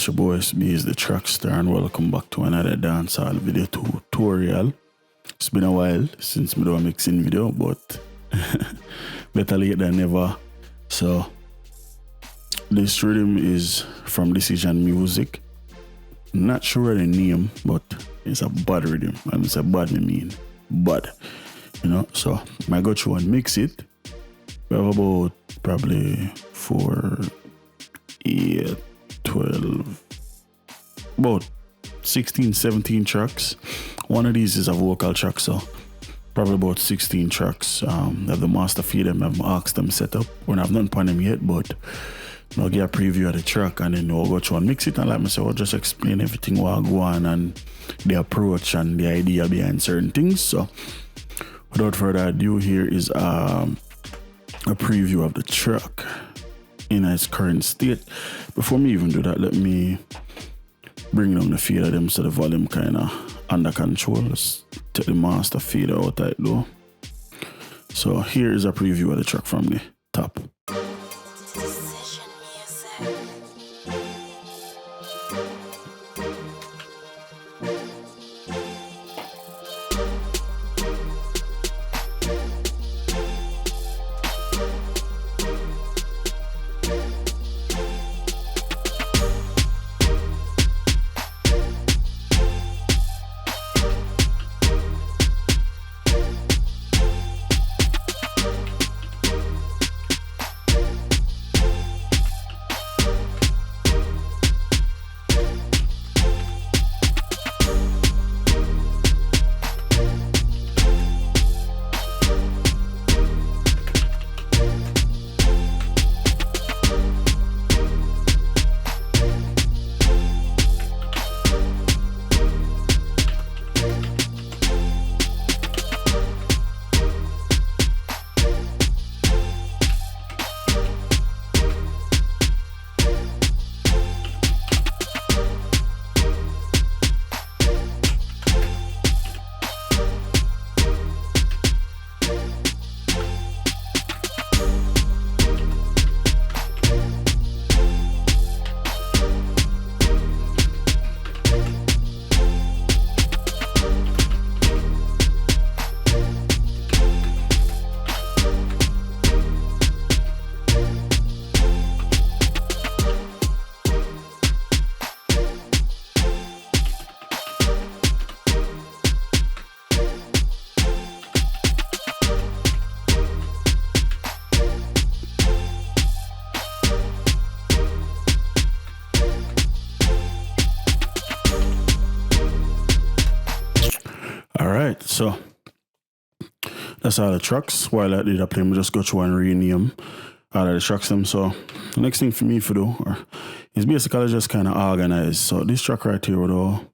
It's your boy Itz-Beez-Da TrackStar and welcome back to another dancehall video tutorial. It's been a while since we do a mixing video, but better late than never. So this rhythm is from Decision Music. Not sure the name, but it's a bad rhythm, and it's a bad I mean bad, you know. So I go through and mix it. We have about probably 4, 8, 12, about 16, 17 tracks. One of these is a vocal track, so probably about 16 tracks. Have the master feed them, I've asked them set up. When I've not done them yet, but I'll get a preview of the track and then we'll go through and mix it. And like I said, I'll just explain everything what I go on and the approach and the idea behind certain things. So without further ado, here is a preview of the track in its current state. Before me even do that, let me bring down the fader them so the volume kind of under control. Let's take the master fader out tight though. So here is a preview of the track from the top. Alright, so that's all the tracks. While I did a play, we just go through and rename all of the tracks them. So the next thing for me to do is basically just kind of organize. So this track right here, though,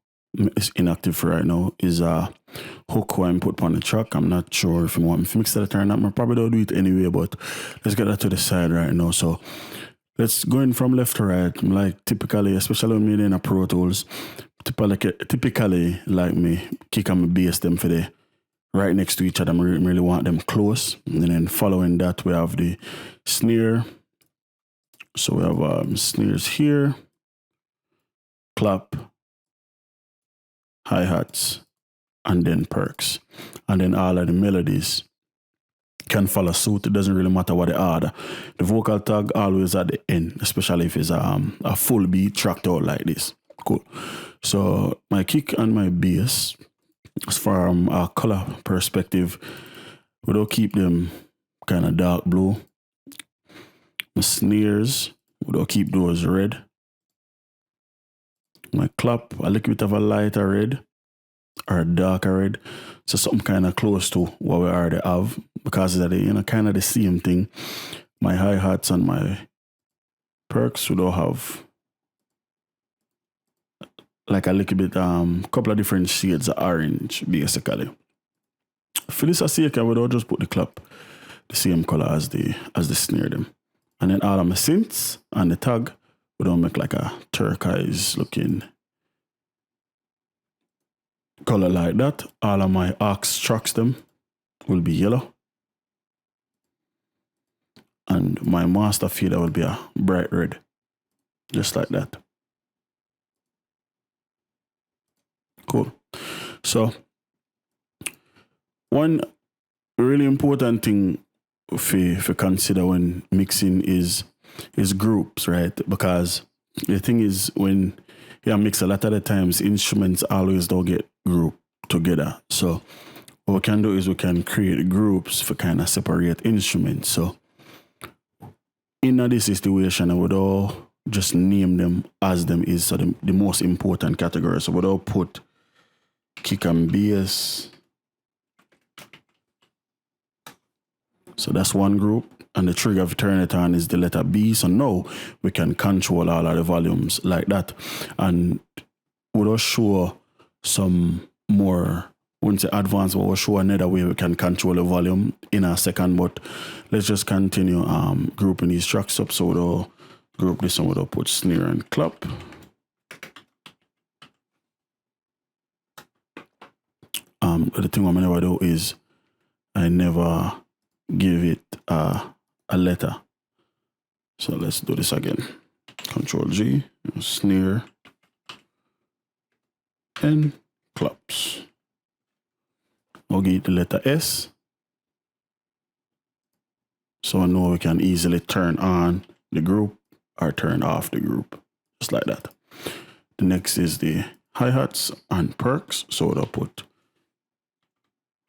is inactive for right now, is a hook who I put on the track. I'm not sure if you want me to mix that or not. I probably don't do it anyway, but let's get that to the side right now. So let's go in from left to right. Like typically, especially when I'm in a Pro Tools, typically like me kick and my bass them for the right next to each other. I really want them close. And then following that, we have the snare. So we have snares here, clap, hi-hats, and then perks. And then all of the melodies can follow suit. It doesn't really matter what they are. The vocal tag always at the end, especially if it's a full beat tracked out like this. Cool. So my kick and my bass, from a color perspective, we don't keep them kind of dark blue. My snares, we don't keep those red. My clap, a little bit of a lighter red or a darker red. So something kind of close to what we already have, because they're kind of the same thing. My hi-hats and my perks, we don't have like a little bit, couple of different shades of orange, basically. For this sake, I would just put the clap the same color as the snare them. And then all of my synths and the tag, we don't make like a turquoise looking color like that. All of my aux tracks them will be yellow. And my master feeder will be a bright red. Just like that. Cool. So one really important thing for consider when mixing is groups, right? Because the thing is, when you mix, a lot of the times instruments always don't get grouped together. So what we can do is we can create groups for kind of separate instruments. So in this situation, I would all just name them as them is, so the most important categories. So we would all put kick and bass. So that's one group, and the trigger to turn it on is the letter B. So now we can control all of the volumes like that. And we'll show some more, once the advanced, we'll show another way we can control the volume in a second, but let's just continue grouping these tracks up. So we'll group this one, we'll put snare and clap. The thing I'm never do is I never give it a letter. So let's do this again. Control G, snare, and claps. I'll give it the letter S. So I know we can easily turn on the group or turn off the group, just like that. The next is the hi-hats and perks. So we'll put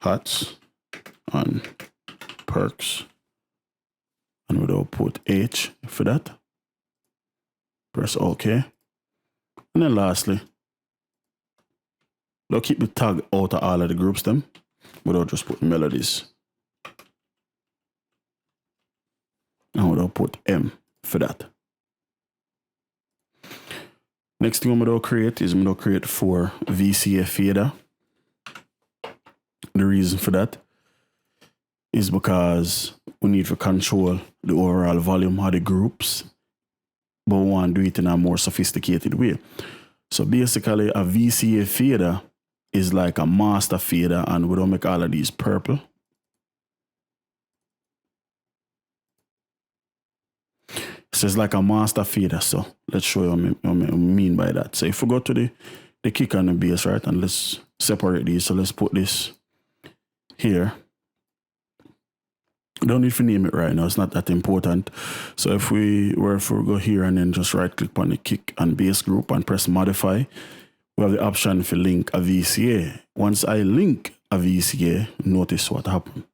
hats and perks, and we'll put H for that. Press OK. And then lastly, we'll keep the tag out of all of the groups them. We'll just put melodies. And we'll put M for that. Next thing I'm going to create is I'm going to create 4 VCA fader. The reason for that is because we need to control the overall volume of the groups, but we want to do it in a more sophisticated way. So basically a VCA fader is like a master fader, and we don't make all of these purple. So it's like a master fader. So let's show you what I mean by that. So if we go to the kick and the bass, right, and let's separate these. So let's put this here. Don't need to name it right now, it's not that important. So if we go here and then just right click on the kick and bass group and press modify, we have the option to link a VCA. Once I link a VCA, notice what happened.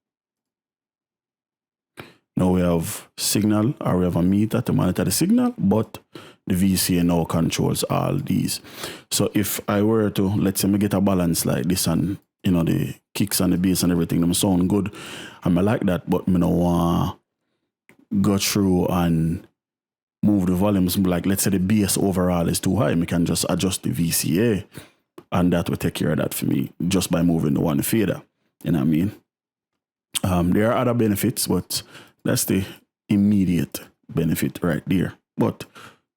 Now we have signal, or we have a meter to monitor the signal, but the VCA now controls all these. So if I were to, let's say, me get a balance like this, and you know, the kicks and the bass and everything, them sound good, and I like that, but me no want go through and move the volumes. Like, let's say the bass overall is too high, me can just adjust the VCA, and that will take care of that for me just by moving the one fader. You know what I mean? There are other benefits, but that's the immediate benefit right there. But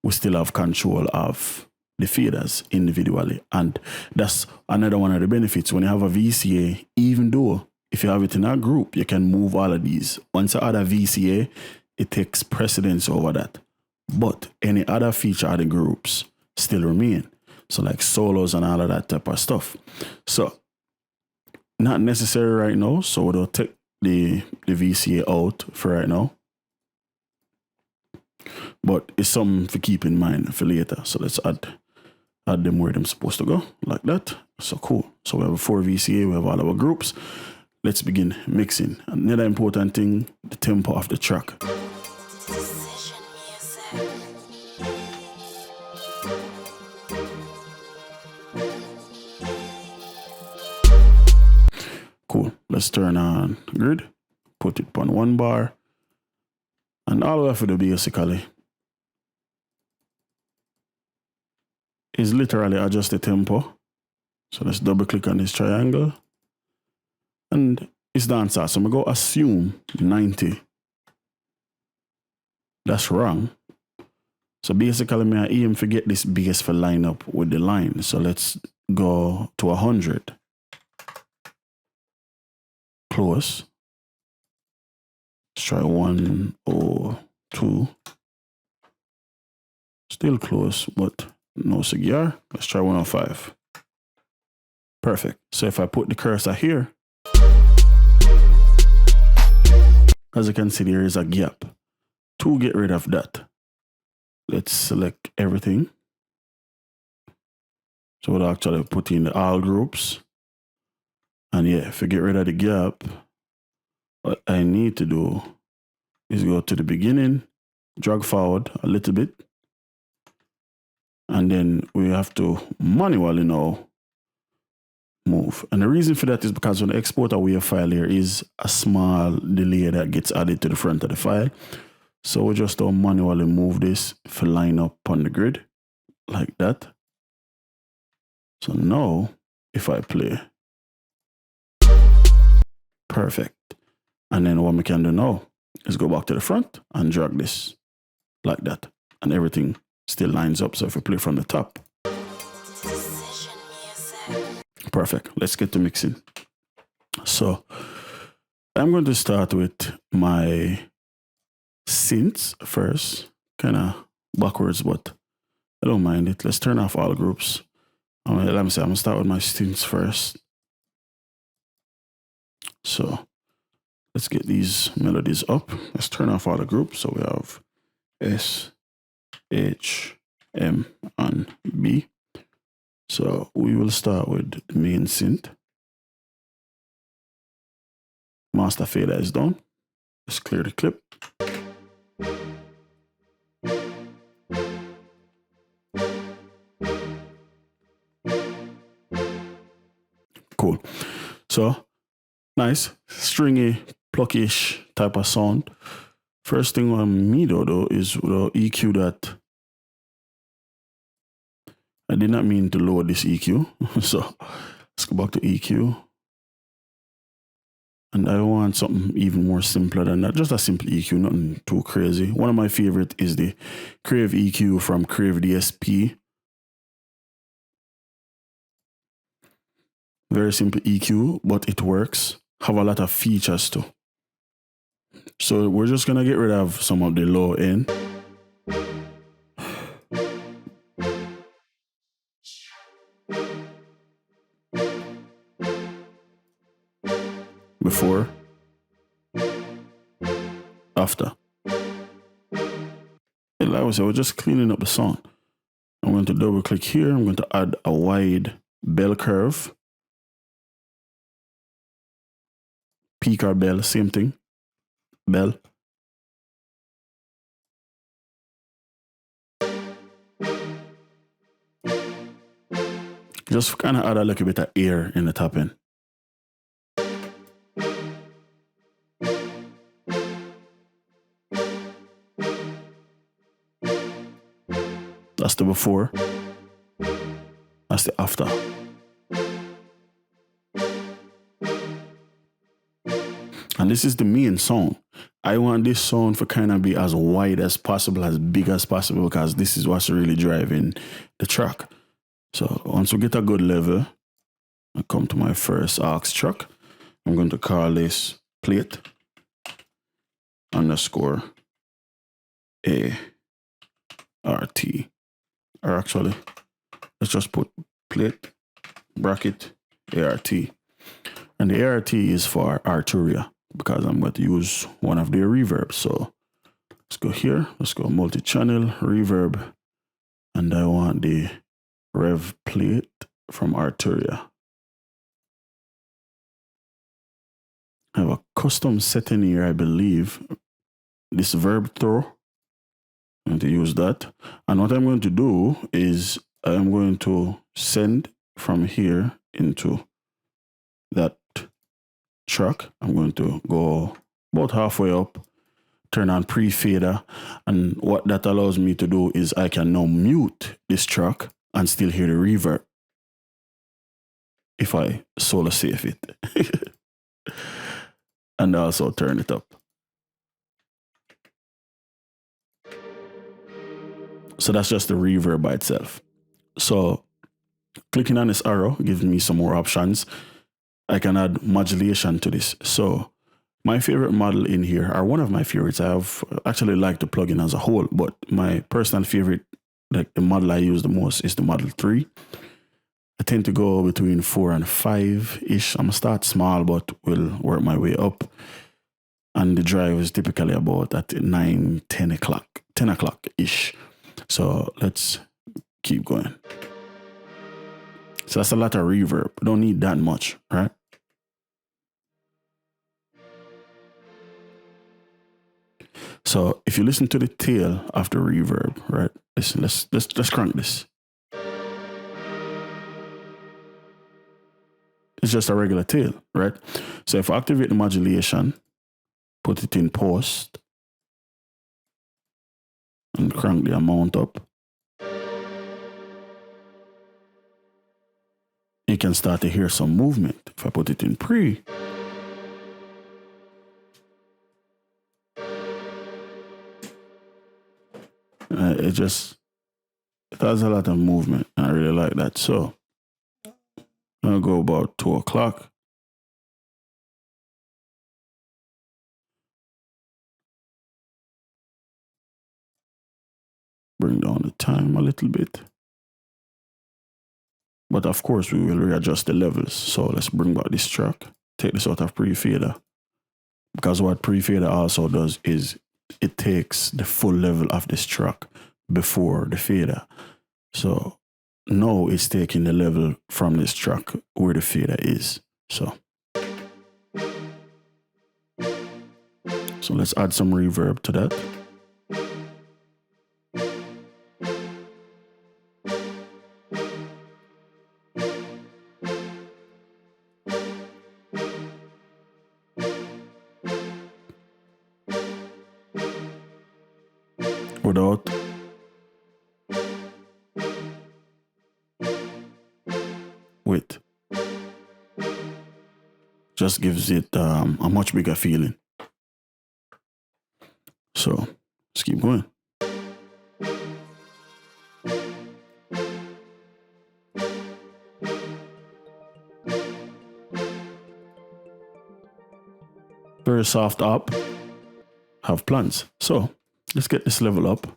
we still have control of the faders individually, and that's another one of the benefits when you have a VCA. Even though if you have it in a group, you can move all of these. Once you add a VCA, it takes precedence over that, but any other feature of the groups still remain, so like solos and all of that type of stuff. So not necessary right now, so we'll take the VCA out for right now, but it's something to keep in mind for later. So let's add them where they're supposed to go, like that. So cool. So we have 4 VCA, we have all our groups. Let's begin mixing. Another important thing, the tempo of the track. Cool. Let's turn on grid, put it on 1 bar, and all we have to do basically is literally adjust the tempo. So let's double click on this triangle, and it's dancehall. So I'm gonna go assume 90. That's wrong. So basically, I aim to get this bass for line up with the line. So let's go to 100. Close. Let's try 102. Still close, but no cigar. Let's try 105. Perfect. So if I put the cursor here, as you can see, there is a gap. To get rid of that, let's select everything. So we'll actually put in the all groups. And yeah, if we get rid of the gap, what I need to do is go to the beginning, drag forward a little bit. And then we have to manually now move. And the reason for that is because when I export a WAV file, there is a small delay that gets added to the front of the file. So we just manually move this to line up on the grid like that. So now if I play, perfect. And then what we can do now is go back to the front and drag this like that. And everything still lines up. So if we play from the top, perfect. Let's get to mixing. So I'm going to start with my synths first, kind of backwards, but I don't mind it. Let's turn off all groups. Let me say, I'm going to start with my synths first. So let's get these melodies up. Let's turn off all the groups. So we have S, H, M, and B. So we will start with the main synth. Master fader is done. Let's clear the clip. Cool. So nice, stringy, pluckish type of sound. First thing on me though is the EQ that I did not mean to lower this EQ. So let's go back to EQ. And I want something even more simpler than that. Just a simple EQ, nothing too crazy. One of my favorite is the Crave EQ from Crave DSP. Very simple EQ, but it works. Have a lot of features too. So we're just gonna get rid of some of the low end. Before, after. And like I said, we're just cleaning up the sound. I'm going to double click here. I'm going to add a wide bell curve. Peak or bell, same thing. Bell. Just kind of add a little bit of air in the top end. That's the before. That's the after. And this is the main sound. I want this sound for kind of be as wide as possible, as big as possible, because this is what's really driving the track. So once we get a good level, I come to my first aux track. I'm going to call this plate underscore ART. Or actually, let's just put plate bracket ART. And the ART is for Arturia, because I'm going to use one of their reverbs. So let's go here. Let's go multi-channel reverb. And I want the rev plate from Arturia. I have a custom setting here, I believe. This verb throw. I'm going to use that. And what I'm going to do is I'm going to send from here into that track. I'm going to go about halfway up, turn on pre-fader. And what that allows me to do is I can now mute this track and still hear the reverb if I solo save it. And also turn it up. So that's just the reverb by itself. So clicking on this arrow gives me some more options. I can add modulation to this. So my favorite model in here, or one of my favorites, I have actually liked the plugin as a whole, but my personal favorite, like the model I use the most, is the Model 3. I tend to go between 4 and 5-ish. I'm gonna start small, but will work my way up. And the drive is typically about at 9, 10 o'clock, 10 o'clock-ish. So let's keep going. So that's a lot of reverb. Don't need that much, right? So if you listen to the tail of the reverb, right? Listen, let's crank this. It's just a regular tail, right? So if I activate the modulation, put it in post, and crank the amount up, you can start to hear some movement. If I put it in pre, it has a lot of movement. I really like that. So I'll go about 2 o'clock. Bring down the time a little bit. But of course, we will readjust the levels. So let's bring back this track. Take this out of pre-fader. Because what pre-fader also does is it takes the full level of this track before the fader. So now it's taking the level from this track where the fader is. So let's add some reverb to that. Without width. Just gives it a much bigger feeling. So let's keep going. Very soft up. Have plans. So let's get this level up.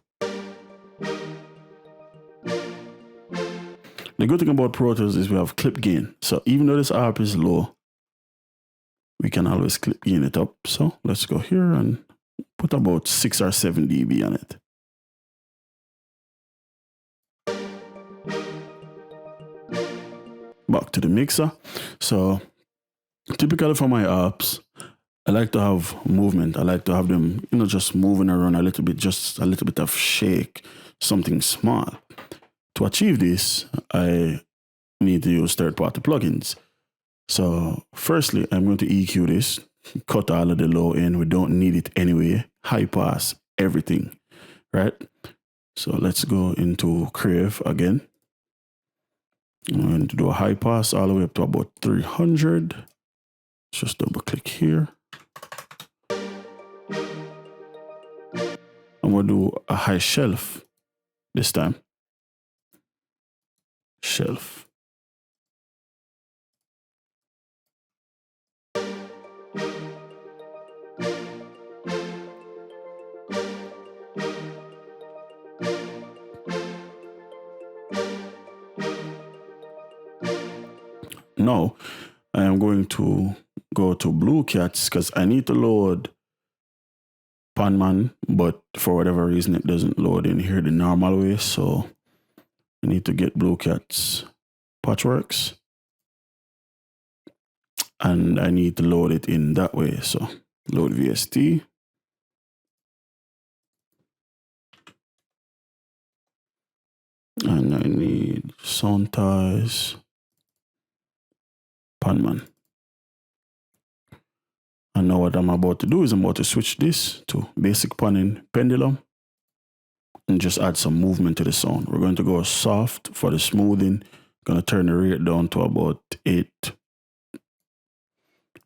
The good thing about Pro Tools is we have clip gain. So even though this ARP is low, we can always clip gain it up. So let's go here and put about 6 or 7 dB on it. Back to the mixer. So typically for my ARPs, I like to have movement. I like to have them, just moving around a little bit, just a little bit of shake, something small. To achieve this, I need to use third-party plugins. So firstly, I'm going to EQ this, cut all of the low end. We don't need it anyway. High pass, everything, right? So let's go into Crave again. I'm going to do a high pass all the way up to about 300. Let's just double click here. I'm going to do a high shelf this time. Shelf. Now, I am going to go to Blue Cats because I need to load Panman, but for whatever reason, it doesn't load in here the normal way. So I need to get Blue Cats Patchworks. And I need to load it in that way. So load VST. And I need sound ties. Panman. And now what I'm about to do is I'm about to switch this to basic panning pendulum and just add some movement to the sound. We're going to go soft for the smoothing. Going to turn the rate down to about 8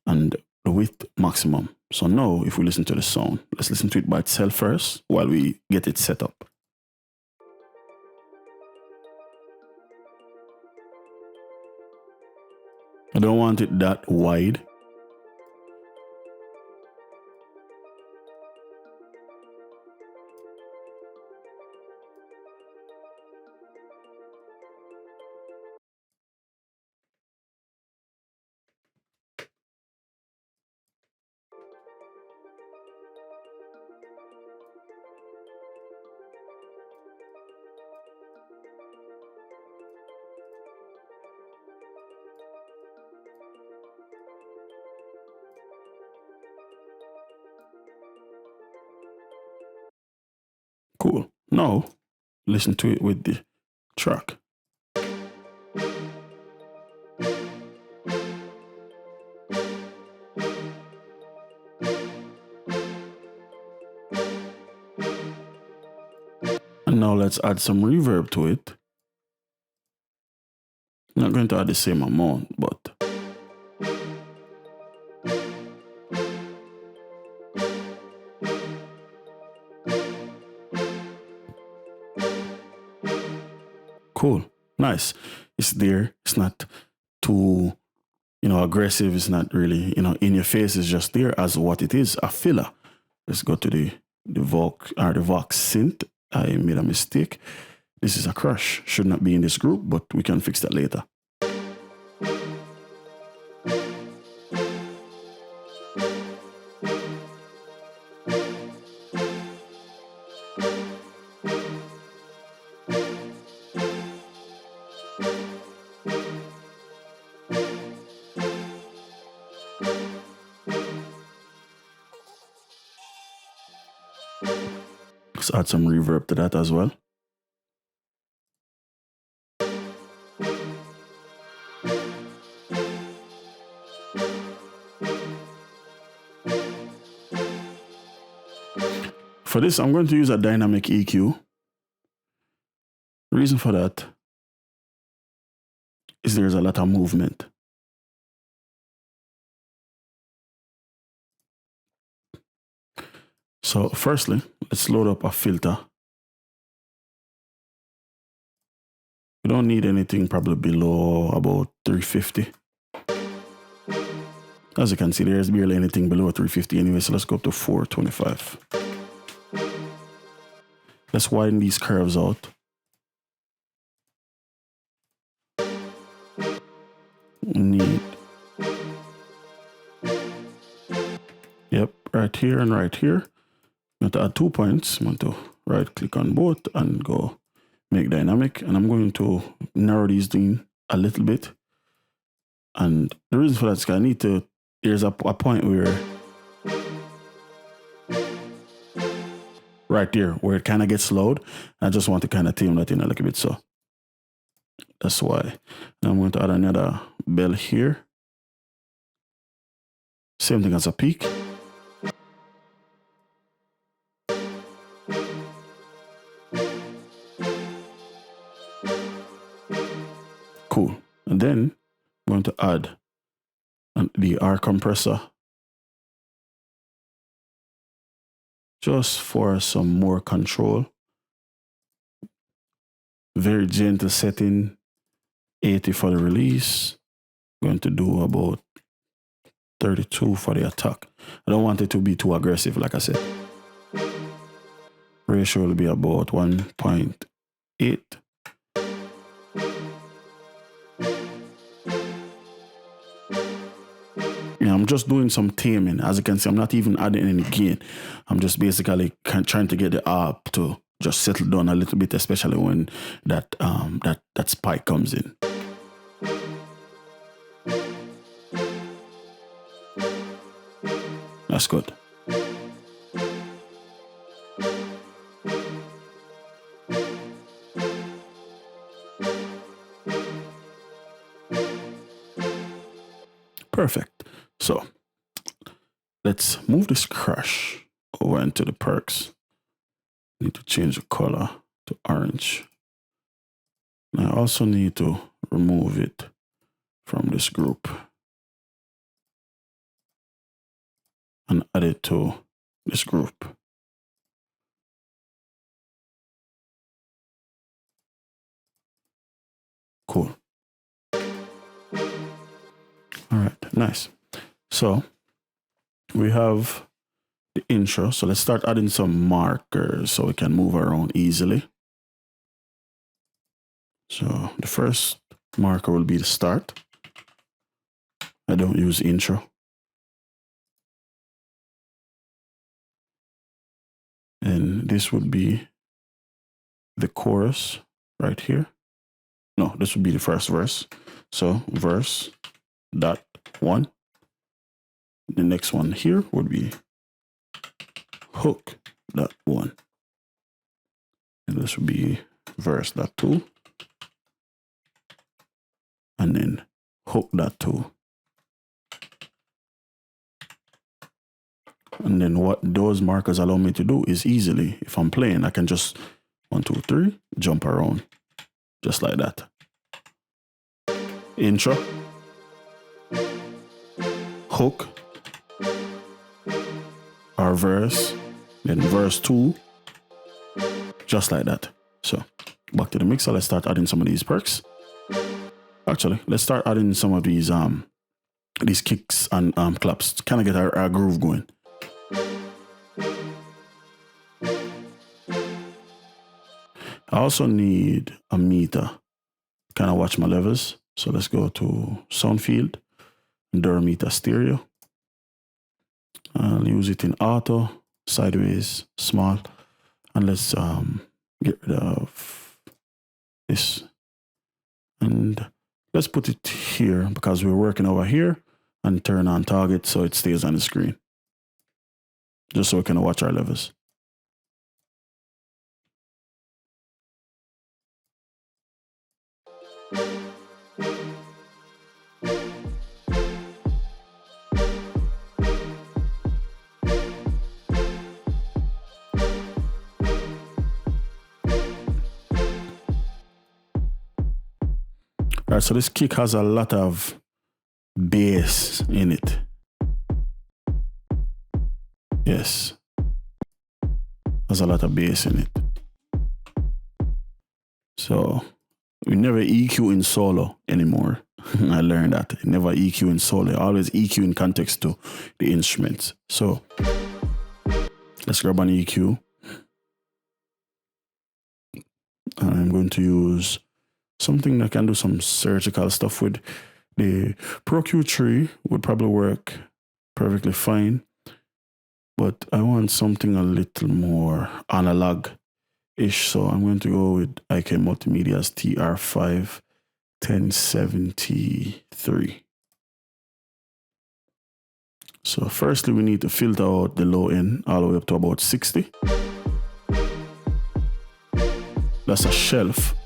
and the width maximum. So now if we listen to the sound, let's listen to it by itself first while we get it set up. I don't want it that wide. Cool. Now, listen to it with the track. And now let's add some reverb to it. I'm not going to add the same amount, but cool. Nice. It's there. It's not too, aggressive. It's not really, in your face. It's just there as what it is, a filler. Let's go to the Vox synth. I made a mistake. This is a crush. Should not be in this group, but we can fix that later. Let's add some reverb to that as well. For this, I'm going to use a dynamic EQ. The reason for that is there's a lot of movement. So firstly, let's load up a filter. We don't need anything probably below about 350. As you can see, there's barely anything below 350 anyway, so let's go up to 425. Let's widen these curves out. Need. Yep, right here and right here. I'm going to add 2 points. I'm going to right click on both and go make dynamic. And I'm going to narrow these down a little bit. And the reason for that is I need to, there's a point where, right there, where it kind of gets loud. I just want to kind of tame that in a little bit. So that's why. Now I'm going to add another bell here. Same thing as a peak. Cool. And then I'm going to add the R compressor just for some more control. Very gentle setting, 80 for the release. I'm going to do about 32 for the attack. I don't want it to be too aggressive, like I said. Ratio will be about 1.8. I'm just doing some taming. As you can see, I'm not even adding any gain. I'm just basically trying to get the ARP to just settle down a little bit, especially when that spike comes in. That's good. Perfect. So let's move this crash over into the perks. Need to change the color to orange. And I also need to remove it from this group and add it to this group. Cool. All right, nice. So we have the intro. So let's start adding some markers so we can move around easily. So the first marker will be the start. I don't use intro. And this would be the chorus right here. No, this would be the first verse. So verse dot 1. The next one here would be hook dot 1. And this would be verse.2. And then hook.2. And then what those markers allow me to do is easily, if I'm playing, I can just 1, 2, 3, jump around. Just like that. Intro. Hook. Our verse. Then verse 2. Just like that. So back to the mixer. Let's start adding some of these perks. Actually, let's start adding some of these kicks and claps to kind of get our groove going. I also need a meter, kind of watch my levels. So let's go to sound field, meter stereo. I'll use it in auto, sideways, small, and let's get rid of this. And let's put it here because we're working over here, and turn on target so it stays on the screen. Just so we can watch our levels. All right, so this kick has a lot of bass in it. Yes. Has a lot of bass in it. So we never EQ in solo anymore. I learned that. Never EQ in solo. Always EQ in context to the instruments. So let's grab an EQ. I'm going to use something that can do some surgical stuff with. The Pro Q3 would probably work perfectly fine, but I want something a little more analog-ish, so I'm going to go with IK Multimedia's TR5 1073. So firstly, we need to filter out the low end all the way up to about 60. That's a shelf.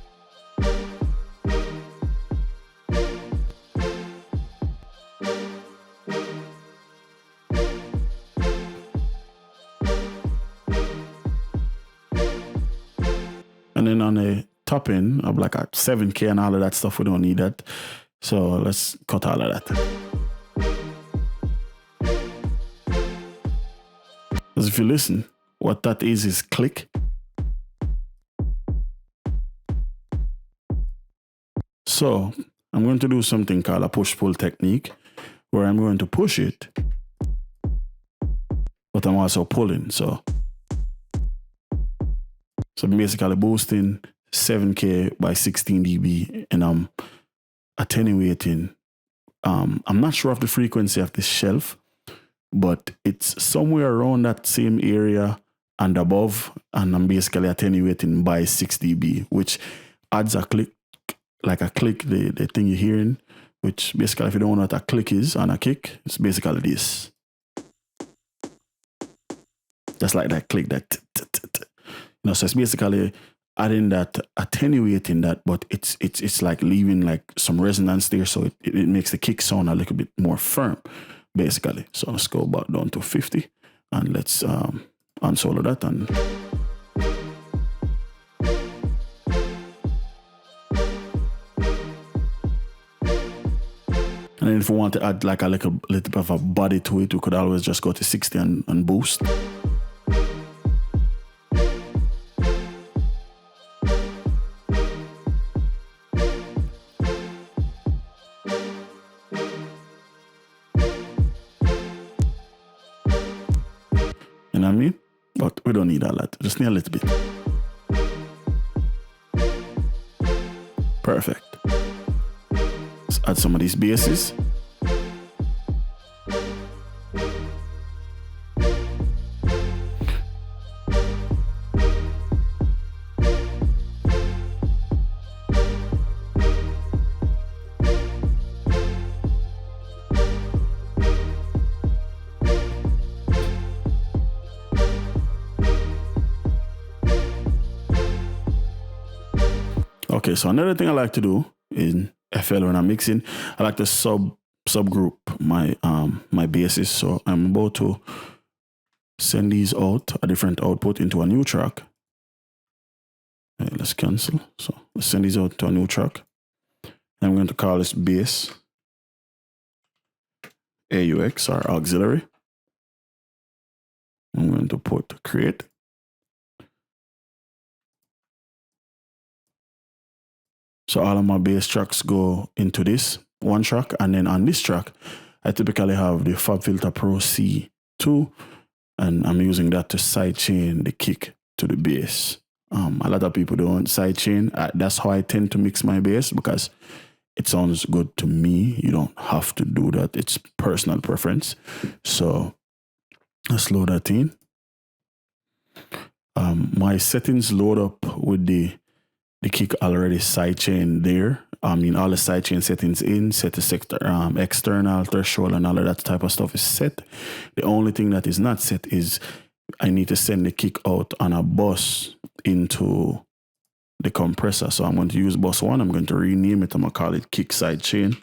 And then on the top end of like a 7K and all of that stuff, we don't need that. So let's cut all of that. Because if you listen, what that is click. So I'm going to do something called a push-pull technique, where I'm going to push it, but I'm also pulling. So basically boosting 7K by 16 dB, and I'm attenuating. I'm not sure of the frequency of this shelf, but it's somewhere around that same area and above, and I'm basically attenuating by 6 dB, which adds a click, like a click, the thing you're hearing, which basically, if you don't know what a click is on a kick, it's basically this. Just like that click, that so it's basically adding that, attenuating that, but it's like leaving like some resonance there, so it makes the kick sound a little bit more firm, basically. So let's go back down to 50, and let's unsolo that. And then if we want to add like a little bit of a body to it, we could always just go to 60 and boost. You know what I mean? But we don't need all that. Just need a little bit. Perfect. Let's add some of these basses. Okay, so another thing I like to do in FL when I'm mixing, I like to subgroup my my basses. So I'm about to send these out, a different output, into a new track. Okay, let's cancel. So let's send these out to a new track. And I'm going to call this bass AUX or auxiliary. I'm going to put create. So all of my bass tracks go into this one track, and then on this track, I typically have the FabFilter Pro C2, and I'm using that to sidechain the kick to the bass. A lot of people don't sidechain. That's how I tend to mix my bass because it sounds good to me. You don't have to do that. It's personal preference. So let's load that in. My settings load up with the kick already sidechain there. I mean, all the sidechain settings in, set the sector, external, threshold, and all of that type of stuff is set. The only thing that is not set is I need to send the kick out on a bus into the compressor. So I'm going to use bus 1. I'm going to rename it. I'm going to call it kick sidechain.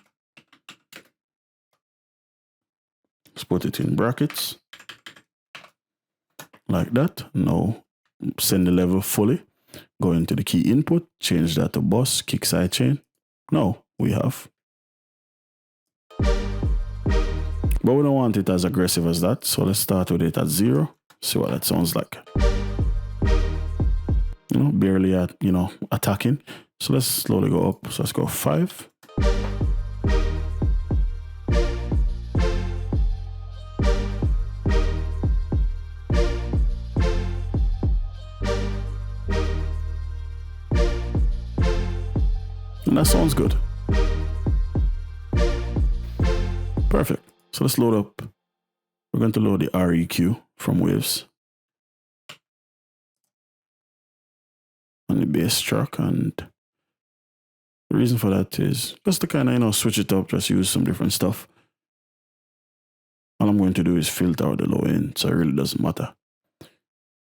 Let's put it in brackets like that. Now send the level fully. Go into the key input, change that to bus, kick sidechain. Now we have. But we don't want it as aggressive as that. So let's start with it at 0. See what that sounds like. You know, barely at, attacking. So let's slowly go up. So let's go 5. And that sounds good. Perfect. So let's load up. We're going to load the REQ from Waves on the bass track. And the reason for that is just to kind of, switch it up, just use some different stuff. All I'm going to do is filter out the low end, so it really doesn't matter.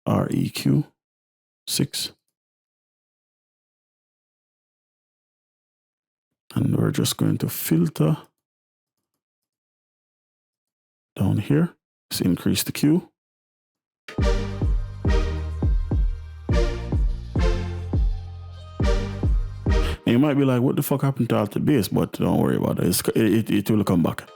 REQ 6. And we're just going to filter down here. Let's increase the Q. And you might be like, what the fuck happened to Alter Bass? But don't worry about it. It will come back.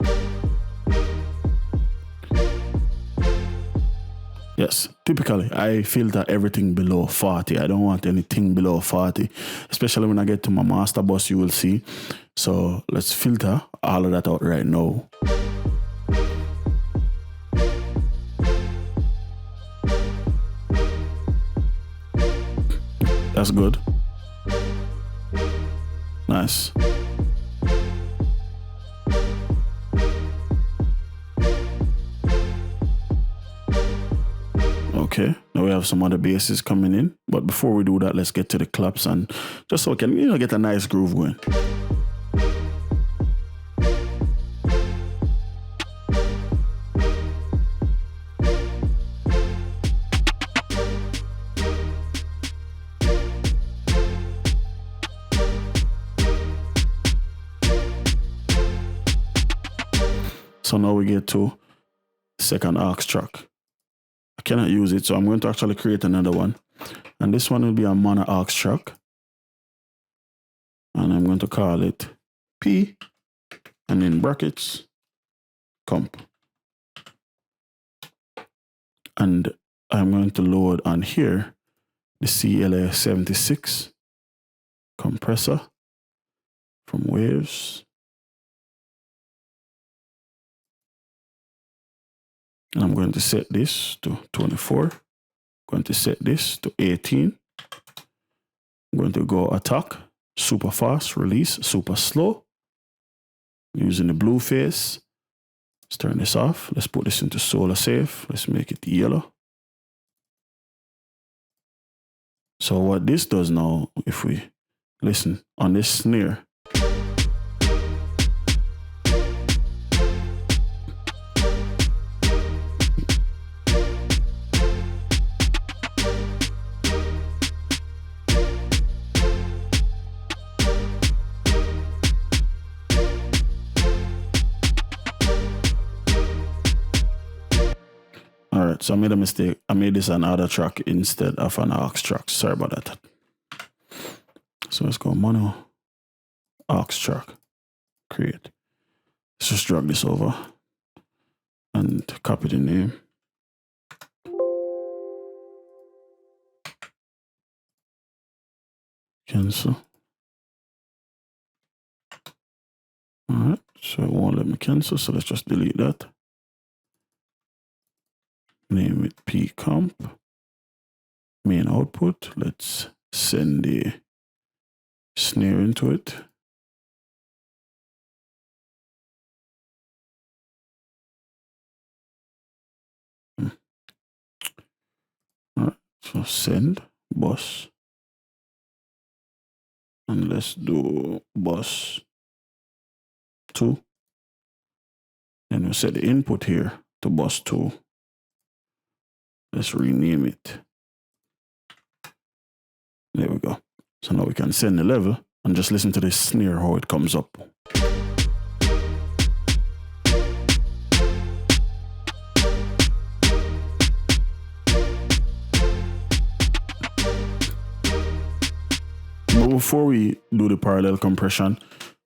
Yes, typically I filter everything below 40. I don't want anything below 40, especially when I get to my master bus, you will see. So let's filter all of that out right now. That's good. Nice. Okay, now we have some other basses coming in. But before we do that, let's get to the claps and just so we can, get a nice groove going. So now we get to the second aux track. I cannot use it, so I'm going to actually create another one. And this one will be a mono aux track. And I'm going to call it P, and in brackets, comp. And I'm going to load on here the CLA76 compressor from Waves. And I'm going to set this to 24. I'm going to set this to 18. I'm going to go attack, super fast, release, super slow. Using the blue face. Let's turn this off. Let's put this into solar safe. Let's make it yellow. So what this does now, if we listen on this snare, right, so I made a mistake. I made this an auto track instead of an aux track. Sorry about that. So let's go mono, aux track, create. Let's just drag this over and copy the name. Cancel. All right, so it won't let me cancel, so let's just delete that. Name it pcomp. Main output. Let's send the snare into it. All right, so send bus. And let's do bus 2. Then we'll set the input here to bus 2. Let's rename it. There we go. So now we can send the level and just listen to this snare, how it comes up. But before we do the parallel compression,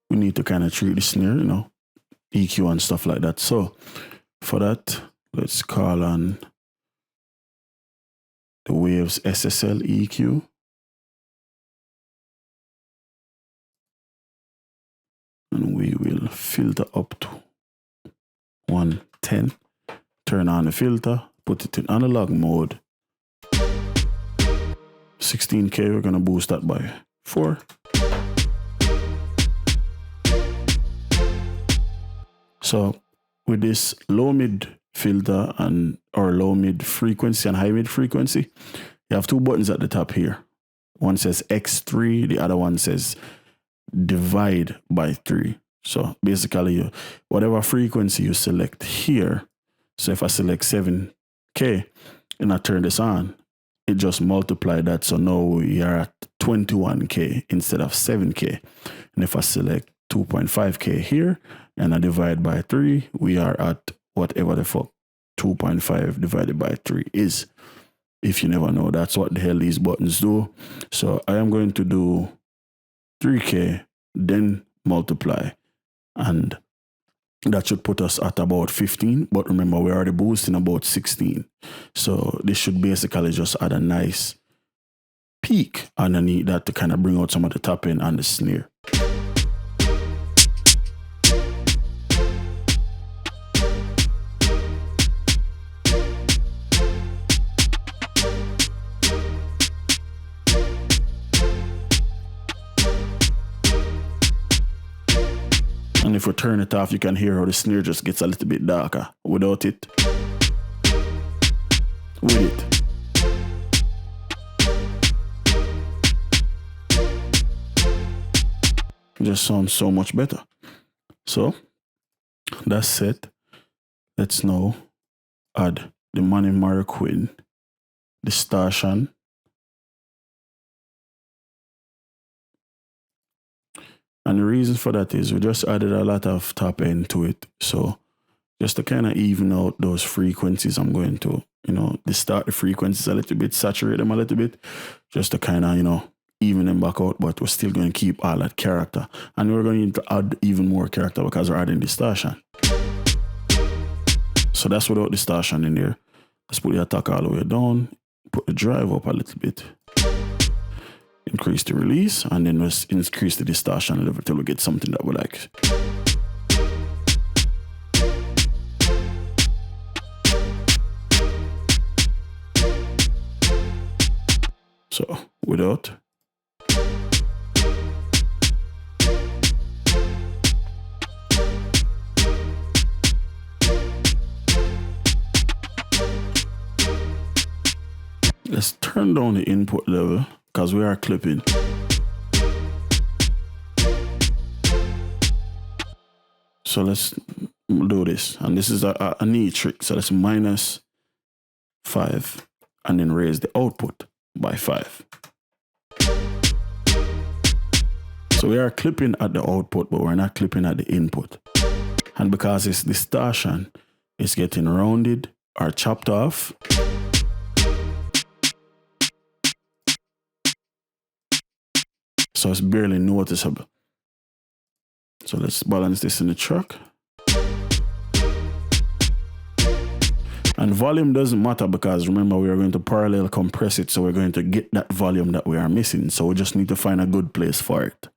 we need to kind of treat the snare, you know, EQ and stuff like that. So for that, let's call on the Waves SSL EQ. And we will filter up to 110. Turn on the filter, put it in analog mode. 16K, we're going to boost that by 4. So with this low mid filter and or low mid frequency and high mid frequency, you have 2 buttons at the top here. One says X3, the other one says divide by 3. So basically, whatever frequency you select here, so if I select 7K and I turn this on, it just multiplied that. So now we are at 21K instead of 7K. And if I select 2.5K here and I divide by 3, we are at whatever the fuck 2.5 divided by 3 is. If you never know, that's what the hell these buttons do. So I am going to do 3K, then multiply, and that should put us at about 15. But remember, we're already boosting about 16. So this should basically just add a nice peak underneath that to kind of bring out some of the top end and the snare. And if we turn it off, you can hear how the snare just gets a little bit darker. Without it, with it, it just sounds so much better. So that's set. Let's now add the Manny Marroquin distortion. And the reason for that is we just added a lot of top end to it. So just to kind of even out those frequencies, I'm going to, you know, distort the frequencies a little bit, saturate them a little bit, just to kind of, you know, even them back out. But we're still going to keep all that character. And we're going to add even more character because we're adding distortion. So that's without distortion in there. Let's put the attack all the way down, put the drive up a little bit. Increase the release, and then let's increase the distortion level till we get something that we like. So without. Let's turn down the input level, because we are clipping. So let's do this. And this is a neat trick. So let's -5 and then raise the output by 5. So we are clipping at the output, but we're not clipping at the input. And because it's distortion, it's getting rounded are chopped off. So it's barely noticeable. So let's balance this in the track. And volume doesn't matter because remember we are going to parallel compress it, so we're going to get that volume that we are missing. So we just need to find a good place for it.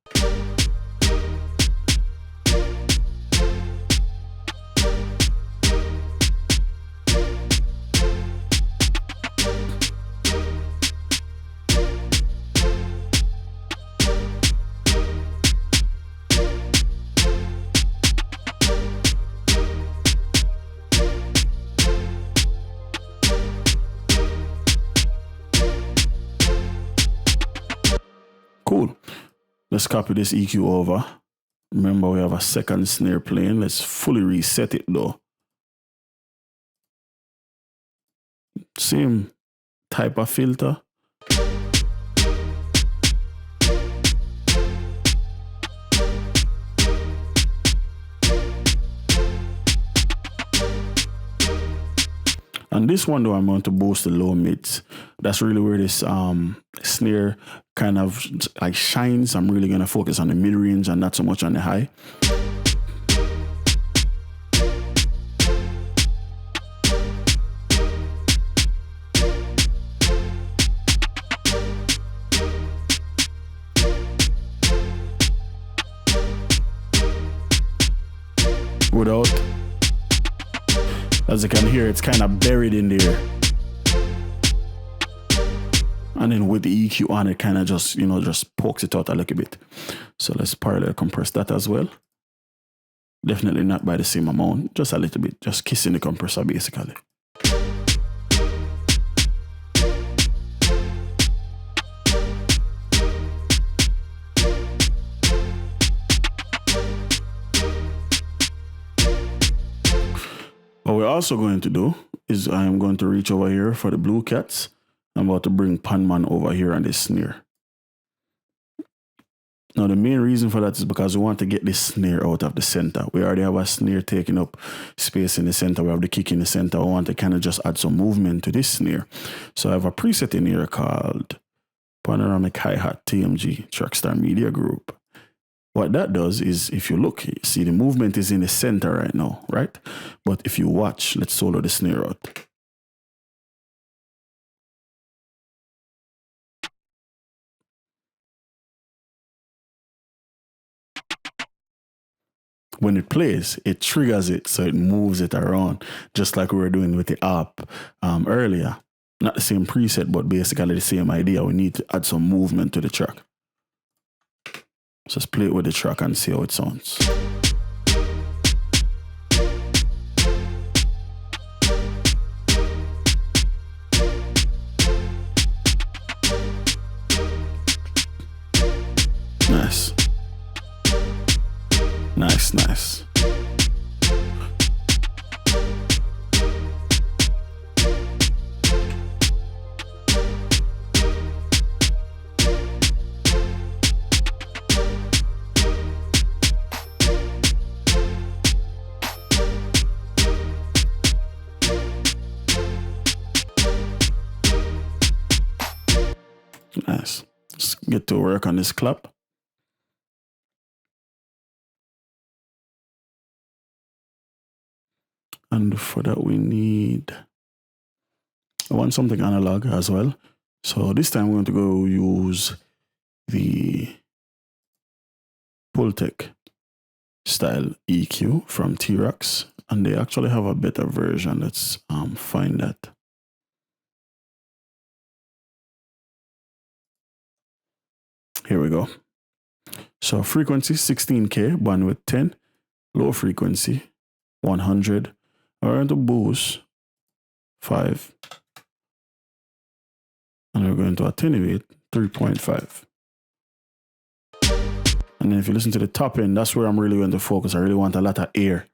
Cool. Let's copy this EQ over. Remember, we have a second snare playing. Let's fully reset it though. Same type of filter. And this one though, I'm going to boost the low mids. That's really where this snare kind of like shines. I'm really going to focus on the mid range and not so much on the high. Without, as you can hear, it's kind of buried in there. And then with the EQ on, it kind of just, you know, just pokes it out a little bit. So let's parallel compress that as well. Definitely not by the same amount, just a little bit, just kissing the compressor basically. What we're also going to do is I am going to reach over here for the blue cats. I'm about to bring Panman over here on this snare. Now the main reason for that is because we want to get this snare out of the center. We already have a snare taking up space in the center. We have the kick in the center. I want to kind of just add some movement to this snare. So I have a preset in here called Panoramic Hi-Hat TMG TrackStarMediaGroup. What that does is, if you look, you see the movement is in the center right now, right? But if you watch, let's solo the snare out. When it plays, it triggers it, so it moves it around, just like we were doing with the app earlier. Not the same preset, but basically the same idea. We need to add some movement to the track. So let's play it with the track and see how it sounds. Nice. Nice, nice. Nice. Let's get to work on this clap. And for that we need, I want something analog as well. So this time we're going to go use the Pultec style EQ from T-Rex, and they actually have a better version. Let's find that. Here we go. So frequency 16K, bandwidth 10, low frequency 100. We're going to boost 5, and we're going to attenuate 3.5. And then if you listen to the top end, that's where I'm really going to focus. I really want a lot of air.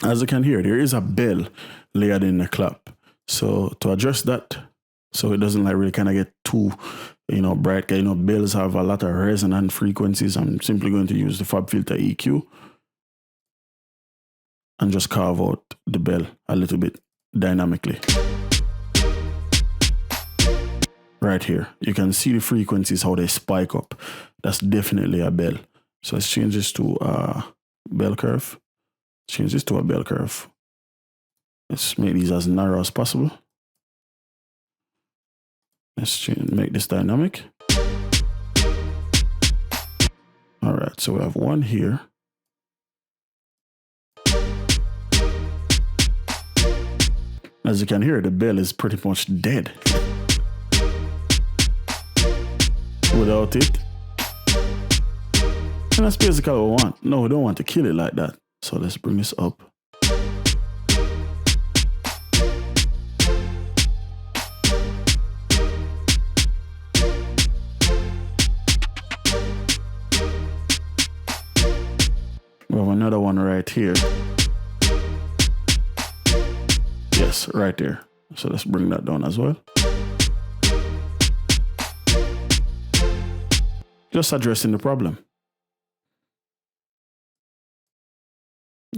As you can hear, there is a bell layered in the clap. So to address that, so it doesn't like really kind of get too, bright. Bells have a lot of resonant frequencies. I'm simply going to use the FabFilter EQ and just carve out the bell a little bit dynamically. Right here, you can see the frequencies, how they spike up. That's definitely a bell. So let's change this to a bell curve. Change this to a bell curve. Let's make these as narrow as possible. Let's make this dynamic. All right, so we have one here. As you can hear, the bell is pretty much dead. Without it. And that's basically what we want. No, we don't want to kill it like that. So let's bring this up. We have another one right here. Yes, right there. So let's bring that down as well. Just addressing the problem.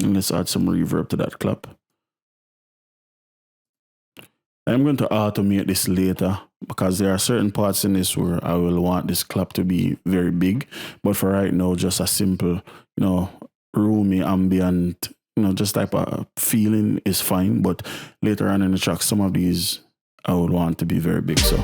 And let's add some reverb to that clap. I'm going to automate this later because there are certain parts in this where I will want this clap to be very big. But for right now, just a simple, roomy, ambient, just type of feeling is fine. But later on in the track, some of these I would want to be very big. So.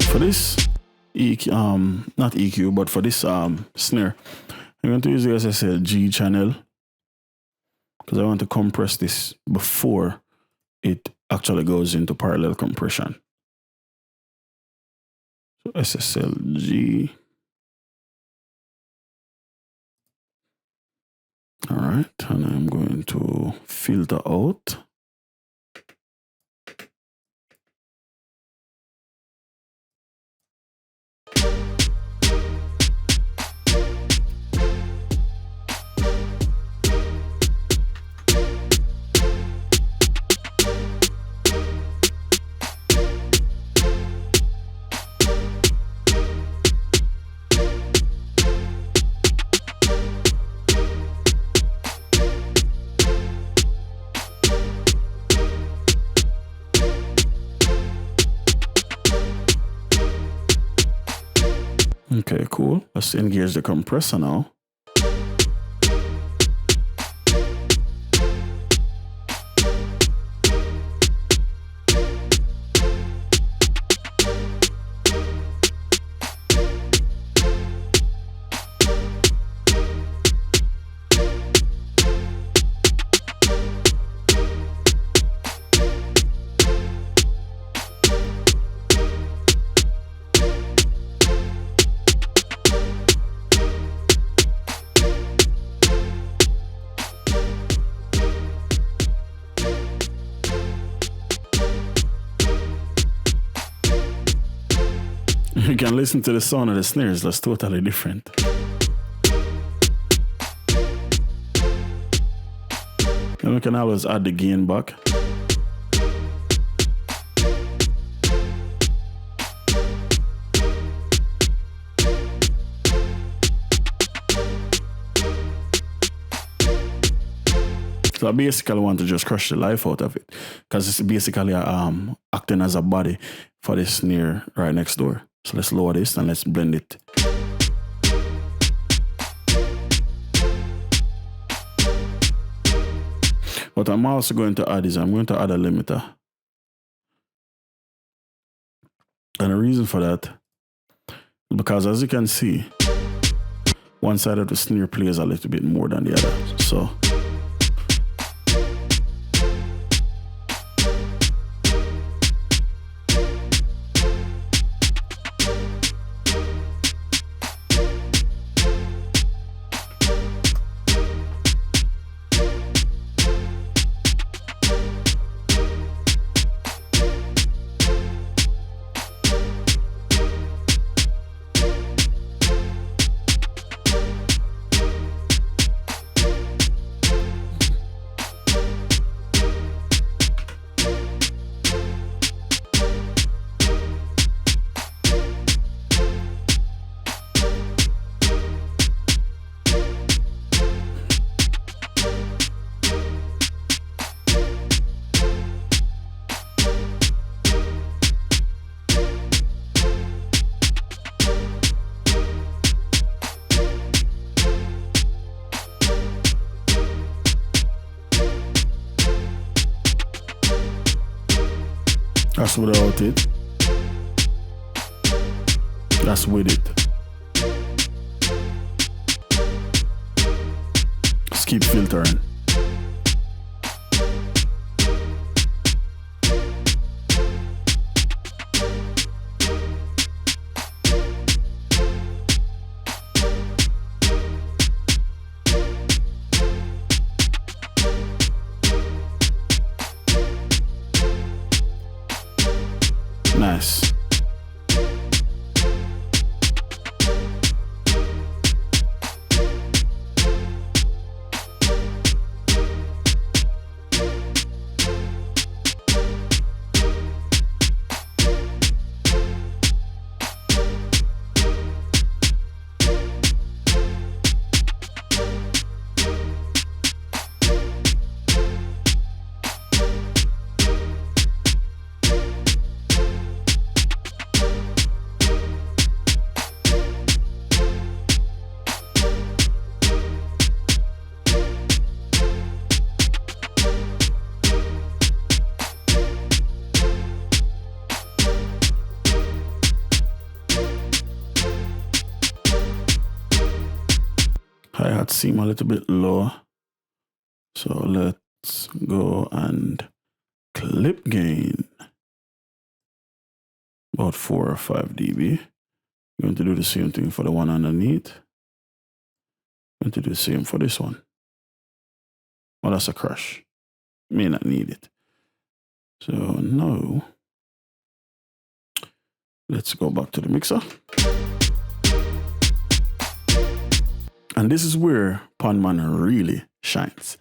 For this EQ, not EQ, but for this snare, I'm going to use the SSL G channel because I want to compress this before it actually goes into parallel compression. So SSL G. All right, and I'm going to filter out. Okay, cool. Let's engage the compressor now. You can listen to the sound of the snares, that's totally different. And we can always add the gain back. So I basically want to just crush the life out of it because it's basically acting as a body for the snare right next door. So let's lower this and let's blend it. What I'm also going to add is I'm going to add a limiter. And the reason for that, because as you can see, one side of the snare plays a little bit more than the other. So that's without it. That's with it. Just keep filtering. Nice. Hi-hat seem a little bit low. So let's go and clip gain. About 4 or 5 dB. I'm going to do the same thing for the one underneath. I'm going to do the same for this one. Oh, that's a crash. May not need it. So now, let's go back to the mixer. And this is where Pondman really shines.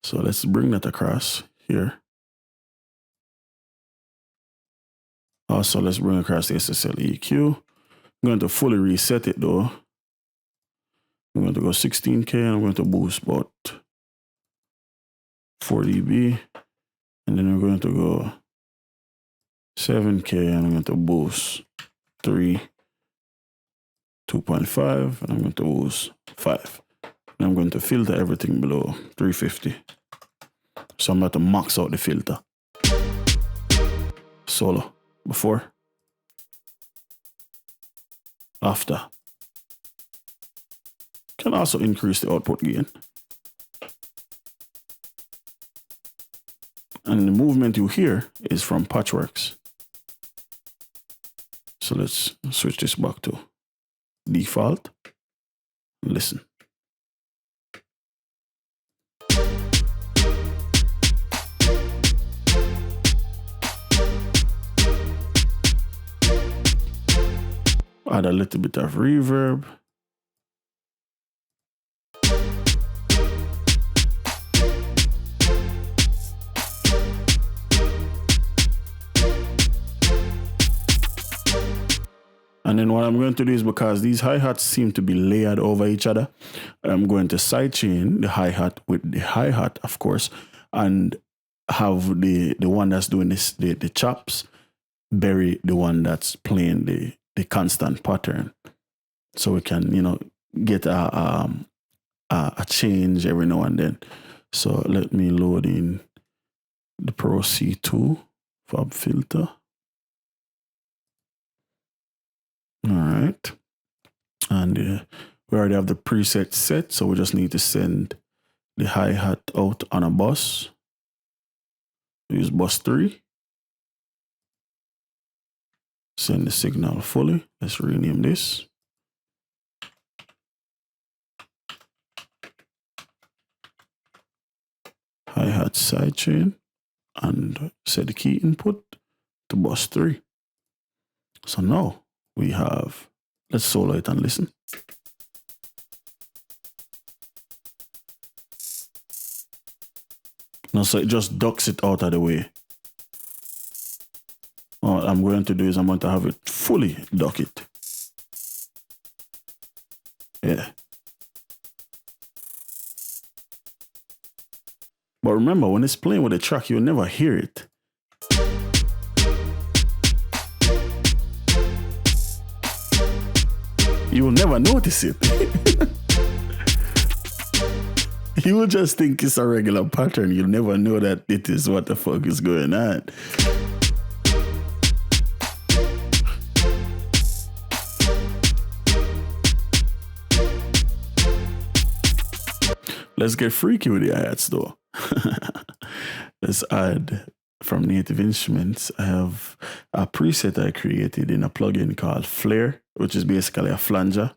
So let's bring that across here. Also, let's bring across the SSL EQ. I'm going to fully reset it though. I'm going to go 16K and I'm going to boost about 4 dB. And then we're going to go 7K and I'm going to boost 2.5 and I'm going to boost 5. And I'm going to filter everything below 350. So I'm going to max out the filter. Solo. Before. After. Can also increase the output gain. And the movement you hear is from Patchworks. So let's switch this back to default. Listen. Add a little bit of reverb. And then what I'm going to do is, because these hi-hats seem to be layered over each other, I'm going to sidechain the hi-hat with the hi-hat, of course, and have the one that's doing this, the chops, bury the one that's playing the constant pattern. So we can, you know, get a change every now and then. So let me load in the Pro C2 Fab filter. All right. And we already have the preset set, so we just need to send the hi-hat out on a bus. Use bus 3. Send the signal fully. Let's rename this. Hi-hat sidechain, and set the key input to bus 3. So now we have, let's solo it and listen. Now, so it just ducks it out of the way. What I'm going to do is I'm going to have it fully duck it. Yeah. But remember, when it's playing with the track, you'll never hear it. You will never notice it. You will just think it's a regular pattern. You'll never know that it is what the fuck is going on. Let's get freaky with the hi-hats though. Let's add from Native Instruments. I have a preset I created in a plugin called Flare, which is basically a flanger.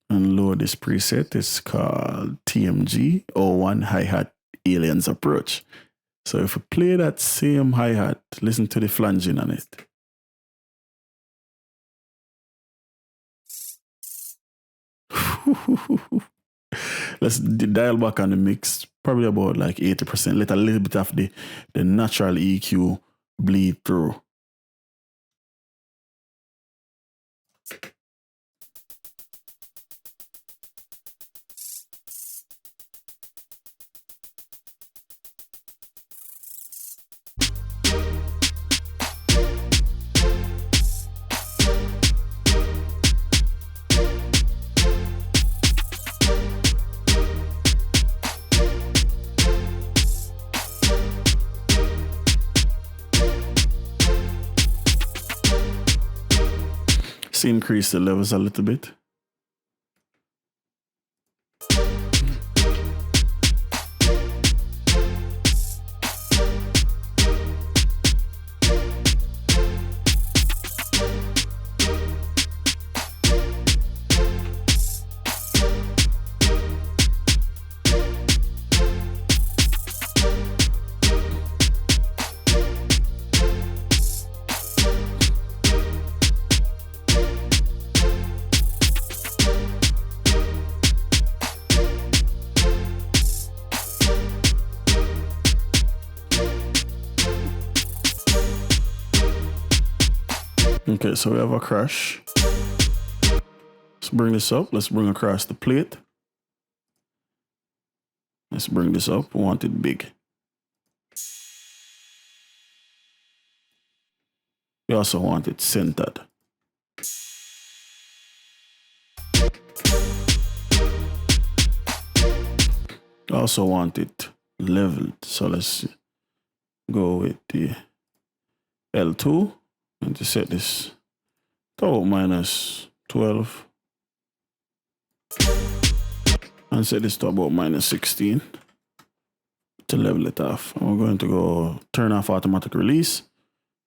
And load this preset. It's called TMG 01 Hi-Hat Aliens Approach. So if we play that same hi-hat, listen to the flanging on it. Let's dial back on the mix, probably about like 80%. Let a little bit of the natural EQ bleed through. Increase the levels a little bit. Okay, so we have a crash. Let's bring this up. Let's bring across the plate. Let's bring this up. We want it big. We also want it centered. We also want it leveled. So let's go with the L2 and to set this to about -12 and set this to about -16 to level it off. And we're going to go turn off automatic release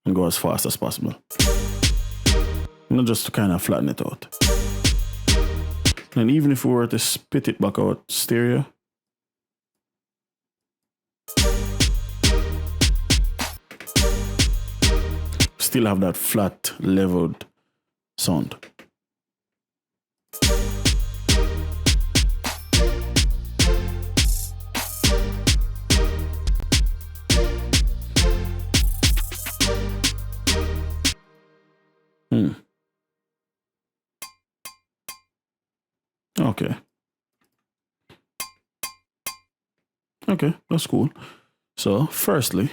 and go as fast as possible. Not just to kind of flatten it out. And even if we were to spit it back out stereo, still have that flat leveled sound. Okay, that's cool. So firstly,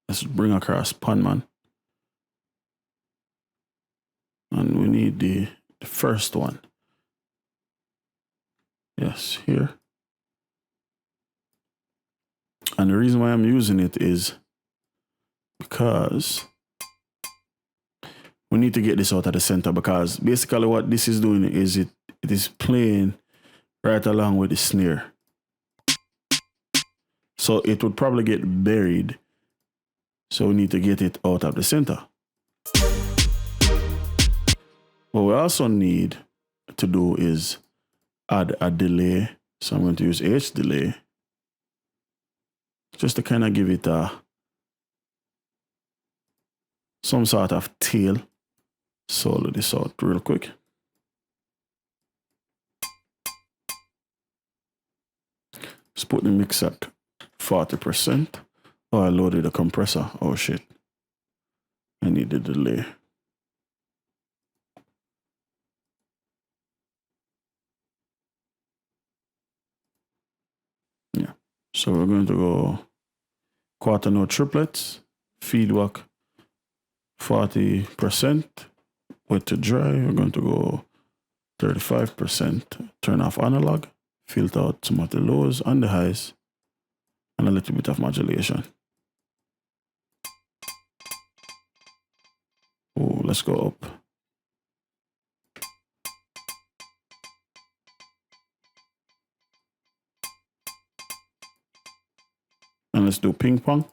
let's bring across Panman. And we need the first one. Yes, here. And the reason why I'm using it is because we need to get this out of the center, because basically what this is doing is it is playing right along with the snare. So it would probably get buried. So we need to get it out of the center. What we also need to do is add a delay. So I'm going to use H delay just to kind of give it some sort of tail. Solo this out real quick. Let's put the mix at 40%. Oh, I loaded the compressor. Oh shit. I need the delay. Yeah. So we're going to go quarter note triplets, feedback 40%, wet to dry. We're going to go 35%, turn off analog, filter out some of the lows and the highs, and a little bit of modulation. Oh, let's go up. And let's do ping pong.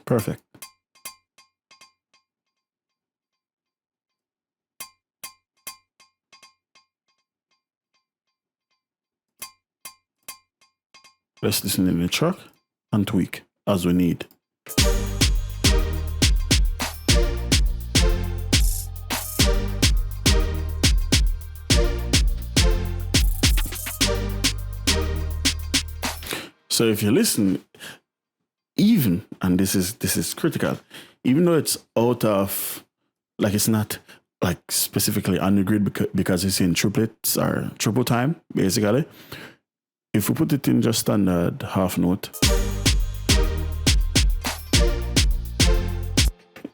Perfect. Let's listen in the track and tweak as we need. So if you listen, even, and this is critical, even though it's out of, like it's not like specifically on the grid because it's in triplets or triple time, basically. If we put it in just standard half note,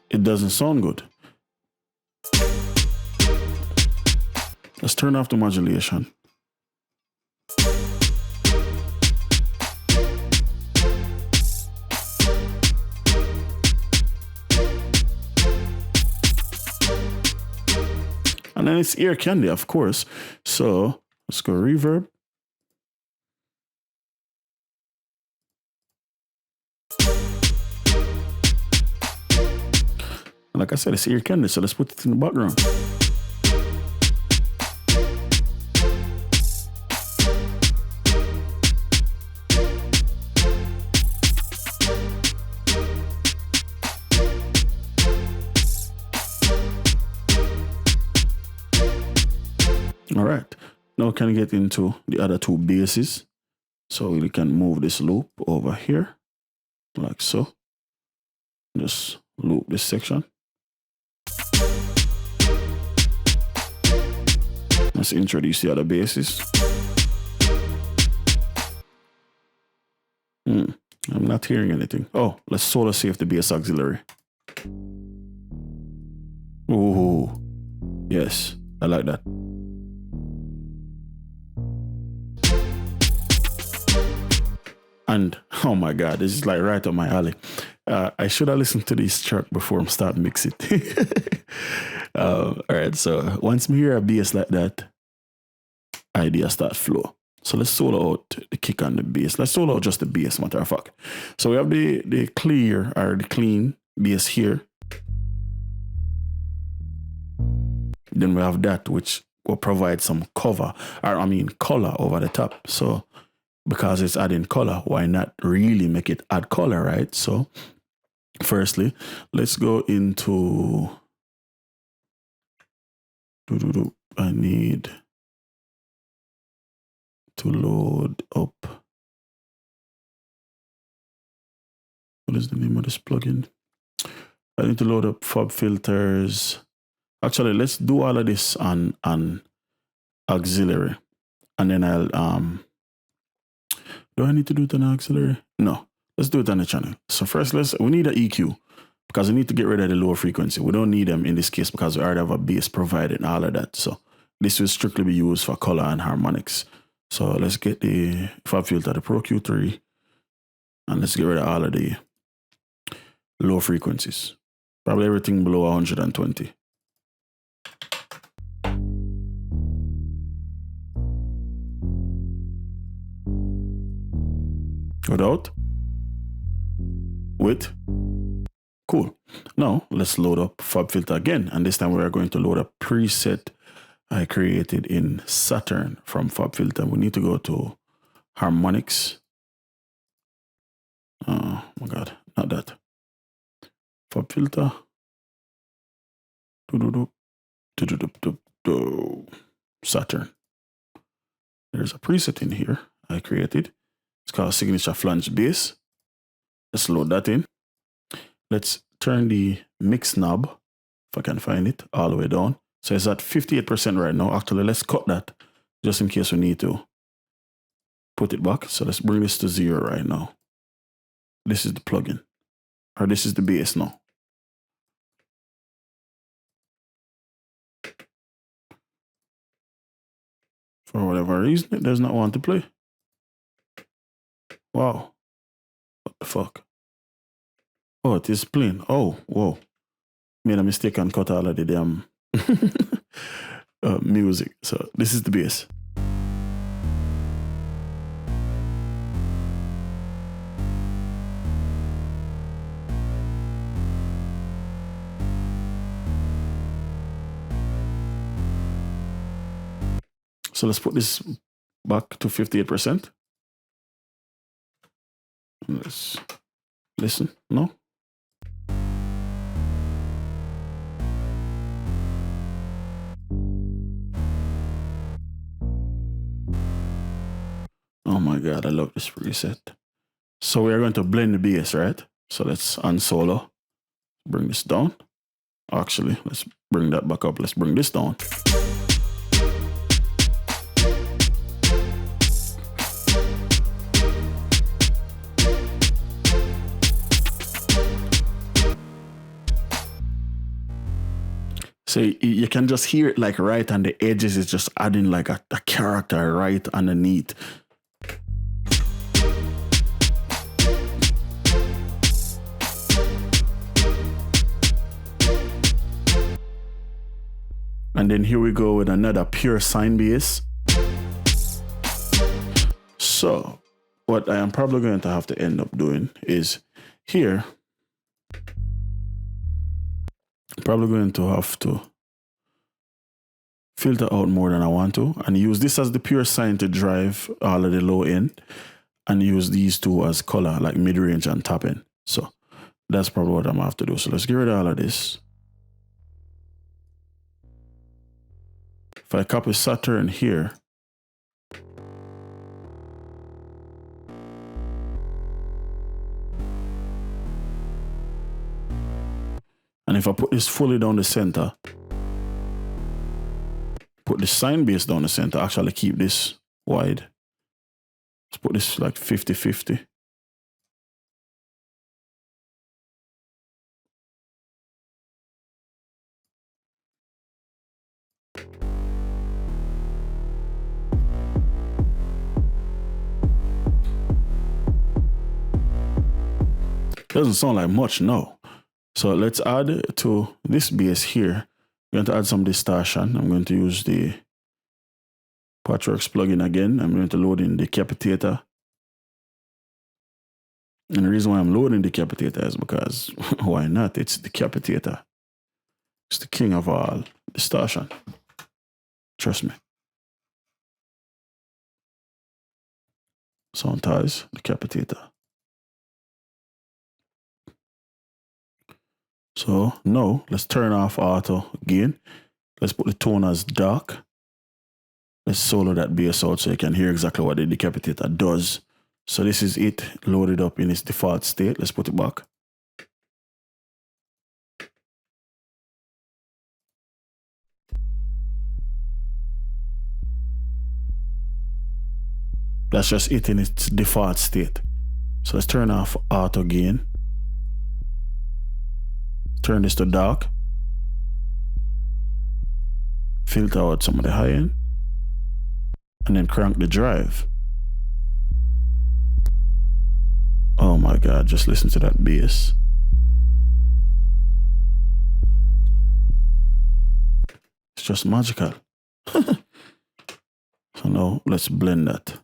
it doesn't sound good. Let's turn off the modulation. And then it's ear candy, of course. So let's go reverb. And like I said, it's ear candy, so let's put it in the background. All right, now we can get into the other two basses. So we can move this loop over here, like so. Just loop this section. Let's introduce the other basses. I'm not hearing anything. Oh, let's solo save the bass auxiliary. Oh, yes, I like that. And oh my God, this is like right up my alley. I should have listened to this track before I start mixing it. All right, so once we hear a bass like that, idea start flow. So let's solo out the kick and the bass. Let's solo out just the bass, matter of fact. So we have the clear or the clean bass here. Then we have that which will provide some color over the top. So because it's adding color, why not really make it add color, right? So firstly, let's go into, I need to load up. What is the name of this plugin? I need to load up Fab filters. Actually, let's do all of this on auxiliary. And then I'll, do I need to do it on auxiliary? No, let's do it on the channel. So first, we need an EQ. because we need to get rid of the low frequency. We don't need them in this case because we already have a bass provided and all of that. So this will strictly be used for color and harmonics. So let's get the fab filter, the Pro Q3, and let's get rid of all of the low frequencies. Probably everything below 120. Without? With? Cool. Now let's load up fab filter again, and this time we are going to load a preset I created in Saturn from fab filter. We need to go to harmonics. Oh my god, not that. Fab filter. Saturn. There's a preset in here I created. It's called signature flange bass. Let's load that in. Let's turn the mix knob, if I can find it, all the way down. So it's at 58% right now. Actually, let's cut that just in case we need to put it back. So let's bring this to 0 right now. This is the plugin, or this is the bass now. For whatever reason, it does not want to play. Wow. What the fuck? Oh, it is playing. Oh, whoa. Made a mistake and cut all of the damn music. So this is the bass. So let's put this back to 58%. Let's listen. No? Oh my god, I love this preset. So we are going to blend the bass, right? So let's unsolo. Bring this down. Actually, let's bring that back up. Let's bring this down. So you can just hear it like right on the edges. It's just adding like a character right underneath. And then here we go with another pure sine bass. So what I am probably going to have to end up doing is here, probably going to have to filter out more than I want to and use this as the pure sine to drive all of the low end and use these two as color, like mid-range and top end. So that's probably what I'm gonna have to do. So let's get rid of all of this. If I copy Saturn here, and if I put this fully down the center, put the sine bass down the center, actually keep this wide. Let's put this like 50-50. Doesn't sound like much, no. So let's add to this bass here. We're going to add some distortion. I'm going to use the Patchworks plugin again. I'm going to load in the Decapitator. And the reason why I'm loading the Decapitator is because why not? It's the Decapitator. It's the king of all distortion. Trust me. Sound ties, Decapitator. So now let's turn off auto again. Let's put the tone as dark. Let's solo that bass out so you can hear exactly what the Decapitator does. So this is it loaded up in its default state. Let's put it back. That's just it in its default state. So let's turn off auto gain. turn this to dark. Filter out some of the high end. And then crank the drive. Oh my God, just listen to that bass. It's just magical. So now let's blend that.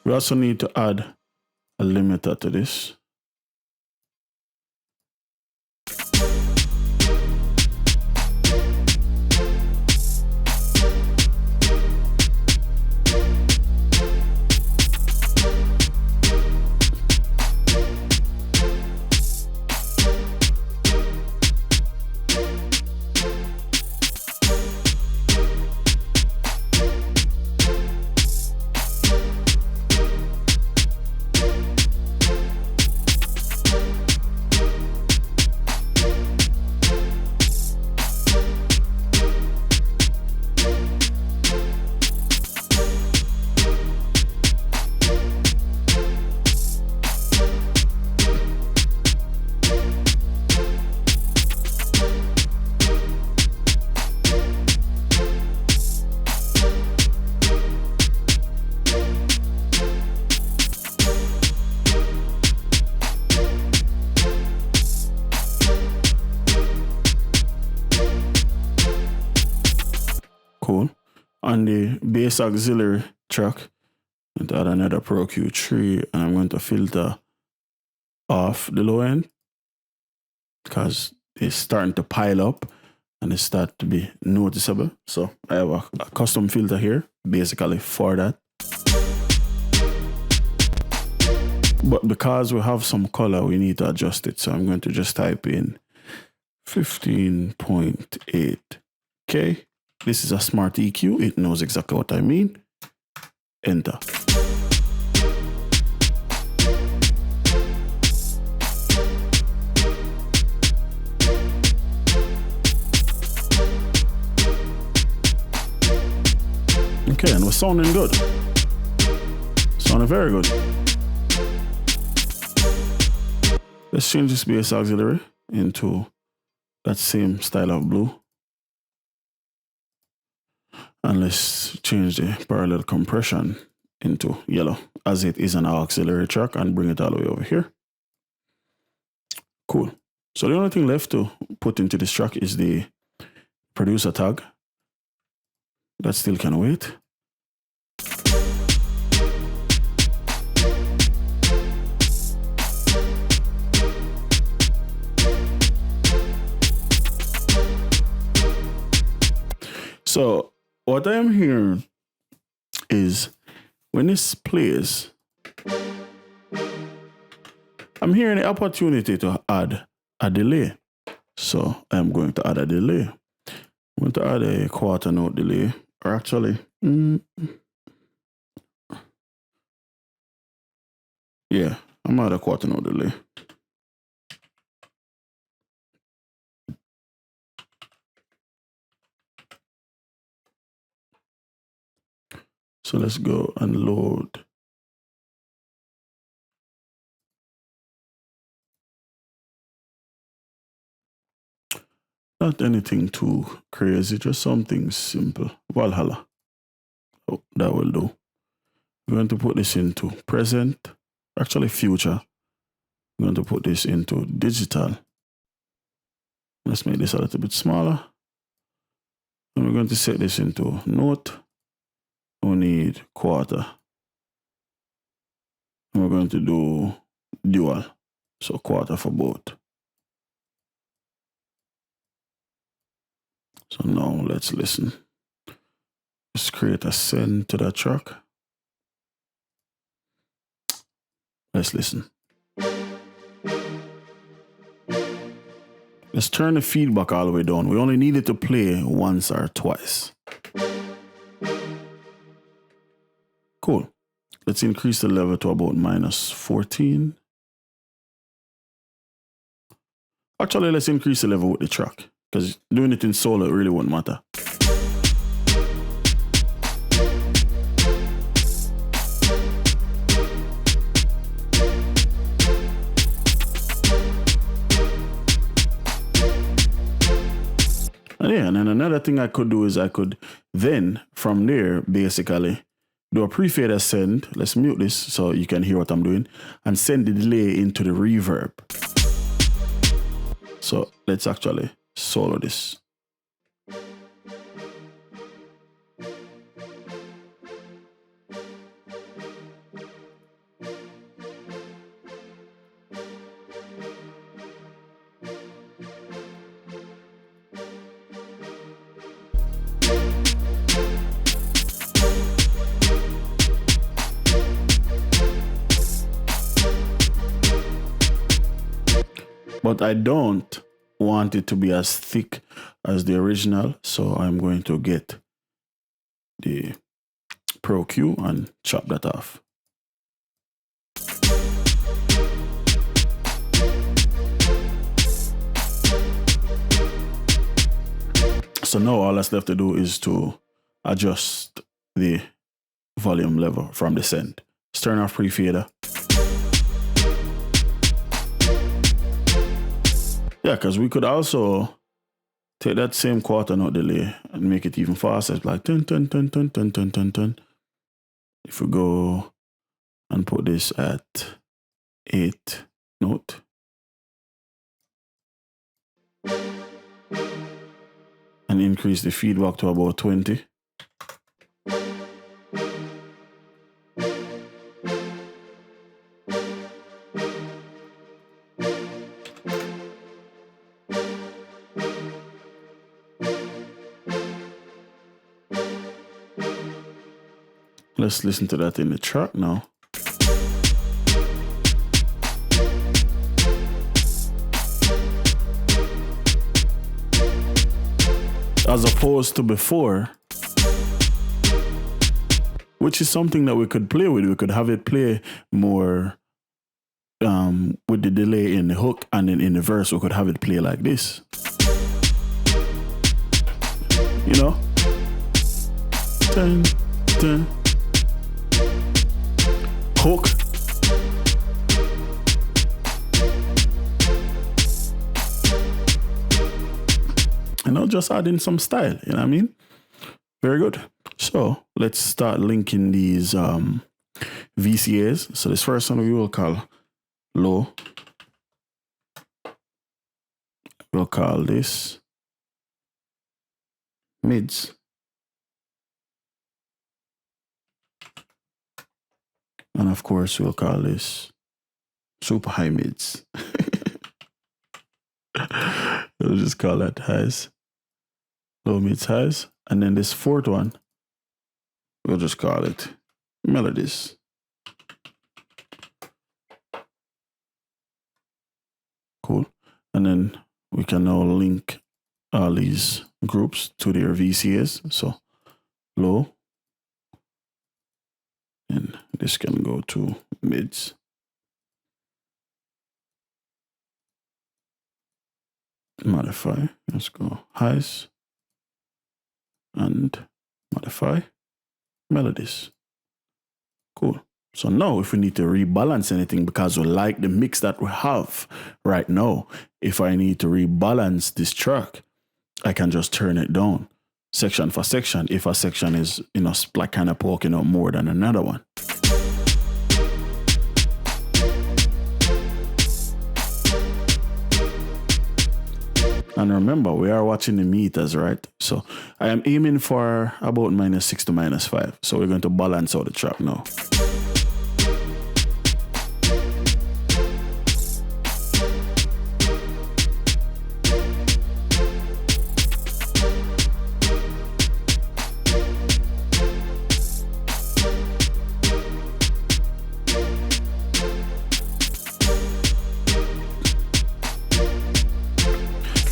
We also need to add a limiter to this. Cool. On the bass auxiliary track, I'm going to add another Pro Q3 and I'm going to filter off the low end because it's starting to pile up and it starts to be noticeable. So I have a custom filter here basically for that. But because we have some color, we need to adjust it. So I'm going to just type in 15.8K. This is a smart EQ. It knows exactly what I mean. Enter. Okay, and we're sounding good. Sounding very good. Let's change this bass auxiliary into that same style of blue. And let's change the parallel compression into yellow as it is on our auxiliary track and bring it all the way over here. Cool. So the only thing left to put into this track is the producer tag. That still can wait. So what I am hearing is when this plays, I'm hearing the opportunity to add a delay. So I'm going to add a delay. I'm going to add a quarter note delay, or actually, yeah, I'm at a quarter note delay. So let's go and load. Not anything too crazy, just something simple. Valhalla. Oh, that will do. We're going to put this into present, actually future. We're going to put this into digital. Let's make this a little bit smaller. And we're going to set this into note. We need quarter. And we're going to do dual. So quarter for both. So now let's listen. Let's create a send to that track. Let's listen. Let's turn the feedback all the way down. We only need it to play once or twice. Cool. let's increase the level to about -14. Actually, let's increase the level with the track, because doing it in solo, it really won't matter. And yeah, and then another thing I could do is I could then, from there, basically, do a pre-fader send. Let's mute this so you can hear what I'm doing, and send the delay into the reverb. So let's actually solo this. But I don't want it to be as thick as the original, so I'm going to get the Pro Q and chop that off. So now all that's left to do is to adjust the volume level from the send. Let's turn off pre-fader. Yeah, because we could also take that same quarter note delay and make it even faster. It's like dun, dun, dun, dun, dun, dun, dun, dun. If we go and put this at 8 note. And increase the feedback to about 20. Let's listen to that in the track now. As opposed to before, which is something that we could play with. We could have it play more with the delay in the hook, and then in the verse we could have it play like this. You know? Dun, dun. Hook. And I'll just add in some style, you know what I mean? Very good. So let's start linking these VCAs. So this first one we will call low. We'll call this mids. And of course, we'll call this super high mids. We'll just call that highs. Low mids, highs. And then this fourth one, we'll just call it melodies. Cool. And then we can now link all these groups to their VCAs. So low. And this can go to mids. Modify. Let's go highs. And modify melodies. Cool. So now if we need to rebalance anything because we like the mix that we have right now, if I need to rebalance this track, I can just turn it down section for section if a section is, you know, like kind of poking out more than another one. And remember, we are watching the meters, right? So I am aiming for about -6 to -5. So we're going to balance out the track now.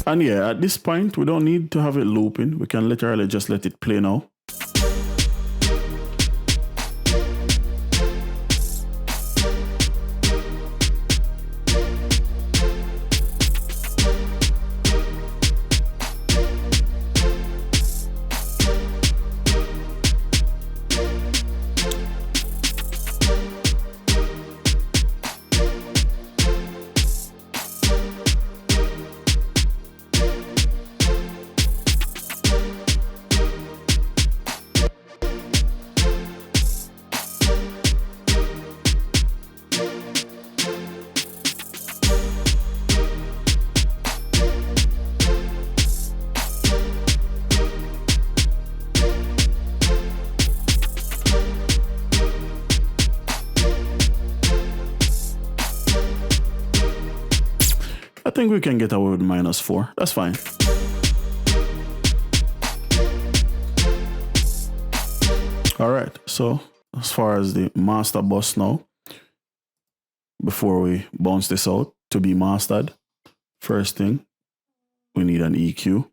And yeah, at this point, we don't need to have it looping. We can literally just let it play now. think we can get away with -4. That's fine. All right, so as far as the master bus now, before we bounce this out to be mastered, first thing, we need an EQ.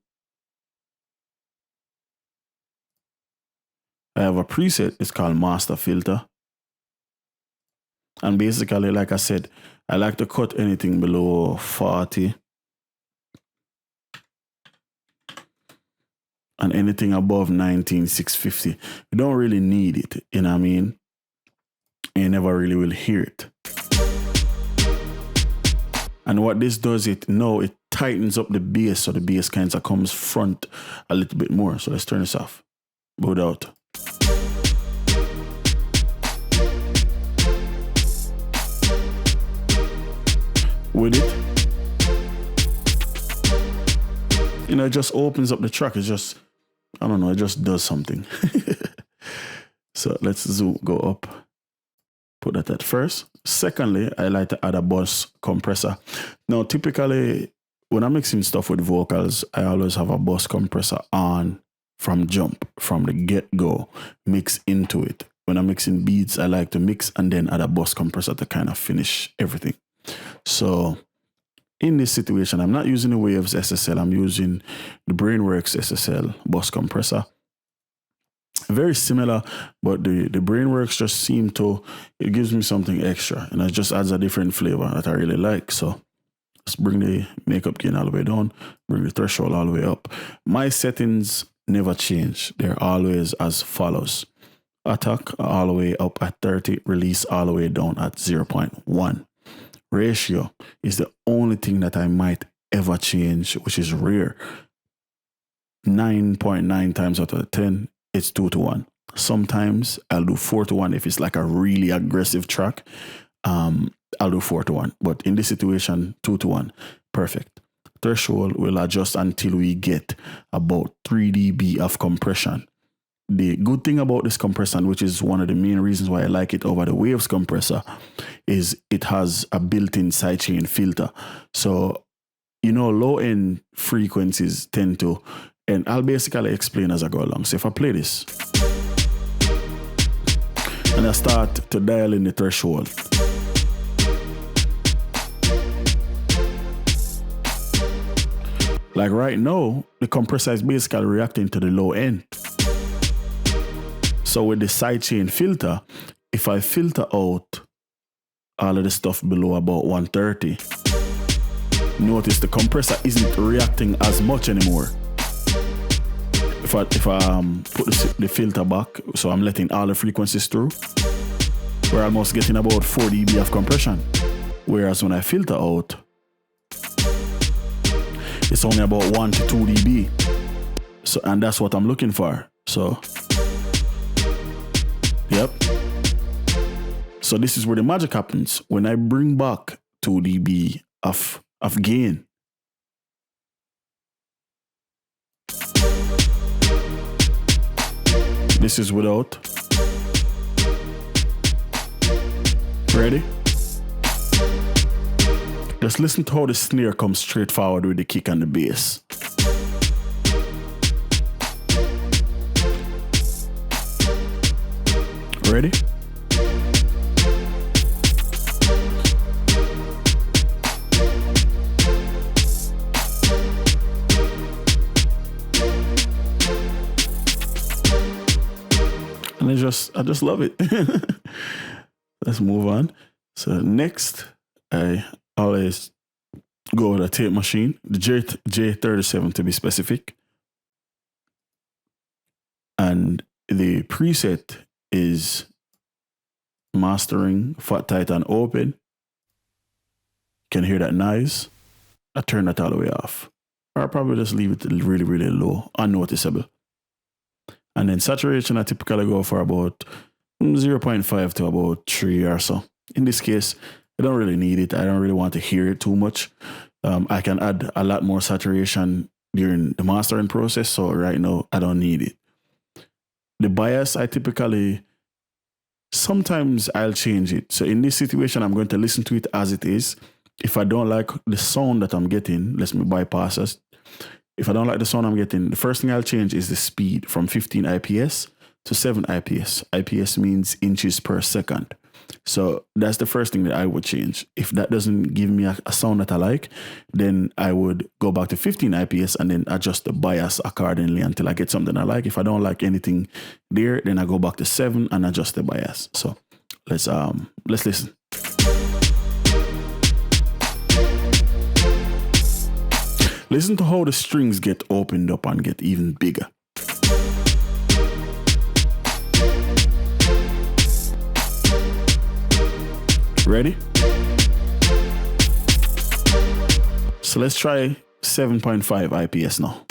I have a preset, it's called Master Filter. And basically, like I said, I like to cut anything below 40. And anything above 19,650. You don't really need it, you know what I mean? You never really will hear it. And what this does, it tightens up the bass, so the bass kind of comes front a little bit more. So let's turn this off. Go out. With it, it just opens up the track. It just, I don't know, it just does something. So let's go up. Put that at first. Secondly, I like to add a bus compressor. Now, typically, when I'm mixing stuff with vocals, I always have a bus compressor on from jump, from the get-go, mix into it. When I'm mixing beats, I like to mix and then add a bus compressor to kind of finish everything. So in this situation, I'm not using the Waves SSL. I'm using the Brainworks SSL bus compressor. Very similar, but the Brainworks just seem to, it gives me something extra, and it just adds a different flavor that I really like. So let's bring the makeup gain all the way down, bring the threshold all the way up. My settings never change. They're always as follows. Attack all the way up at 30, release all the way down at 0.1. Ratio is the only thing that I might ever change, which is rare. 9.9 times out of 10, it's 2-to-1. Sometimes I'll do 4-to-1 if it's like a really aggressive track. I'll do 4-to-1, but in this situation, 2-to-1, perfect. Threshold will adjust until we get about 3 dB of compression. The good thing about this compression, which is one of the main reasons why I like it over the Waves compressor, is it has a built-in sidechain filter. So, low-end frequencies tend to, and I'll basically explain as I go along. So if I play this, and I start to dial in the threshold, like right now, the compressor is basically reacting to the low end. So with the sidechain filter, if I filter out all of the stuff below about 130, notice the compressor isn't reacting as much anymore. If I put the filter back, so I'm letting all the frequencies through, we're almost getting about 4 dB of compression. Whereas when I filter out, it's only about 1 to 2 dB. So, and that's what I'm looking for. So, yep. So this is where the magic happens. When I bring back 2 dB of gain, this is without. Ready? Just listen to how the snare comes straight forward with the kick and the bass. Ready? And I just love it. Let's move on. So next, I always go with a tape machine, the J37 to be specific. And the preset is mastering, fat, tight, and open. You can hear that noise. I turn that all the way off. Or I'll probably just leave it really, really low, unnoticeable. And then saturation, I typically go for about 0.5 to about 3 or so. In this case, I don't really need it. I don't really want to hear it too much. I can add a lot more saturation during the mastering process. So right now, I don't need it. The bias, sometimes I'll change it. So in this situation, I'm going to listen to it as it is. if I don't like the sound that I'm getting, let me bypass us. If I don't like the sound I'm getting, the first thing I'll change is the speed from 15 IPS to 7 IPS. IPS means inches per second. So that's the first thing that I would change. If that doesn't give me a sound that I like, then I would go back to 15 IPS and then adjust the bias accordingly until I get something I like. If I don't like anything there, then I go back to 7 and adjust the bias. So let's listen. Listen to how the strings get opened up and get even bigger. Ready? So let's try 7.5 IPS now.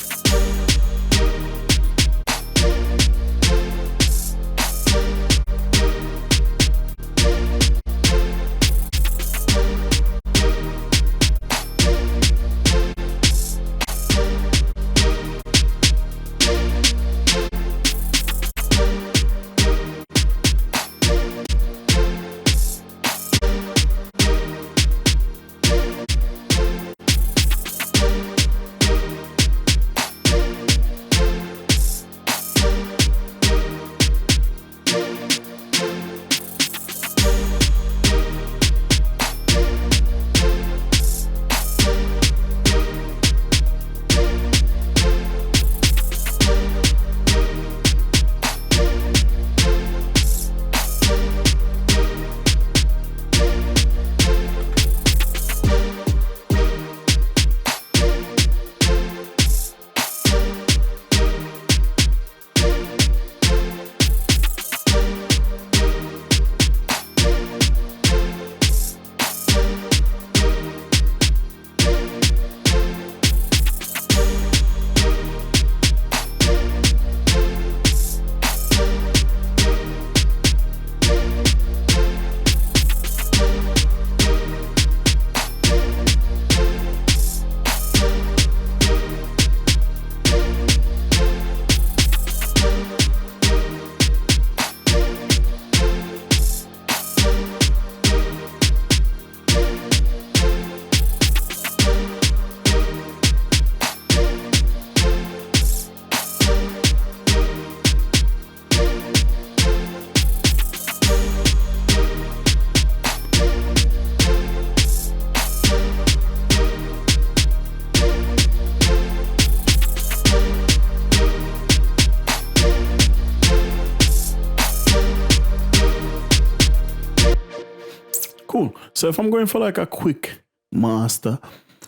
Cool. So if I'm going for like a quick master,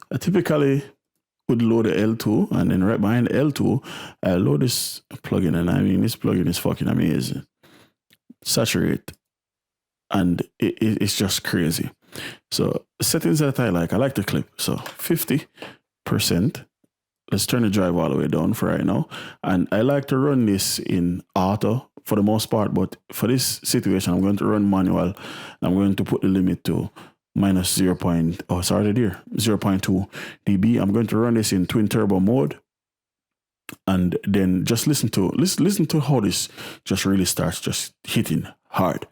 I typically would load the L2 and then right behind the L2, I load this plugin, and I mean, this plugin is fucking amazing. Saturate. And it's just crazy. So settings that I like the clip. So 50%. Let's turn the drive all the way down for right now. And I like to run this in auto for the most part, but for this situation, I'm going to run manual. I'm going to put the limit to minus 0.2 dB. I'm going to run this in twin turbo mode. And then just listen to how this just really starts just hitting hard.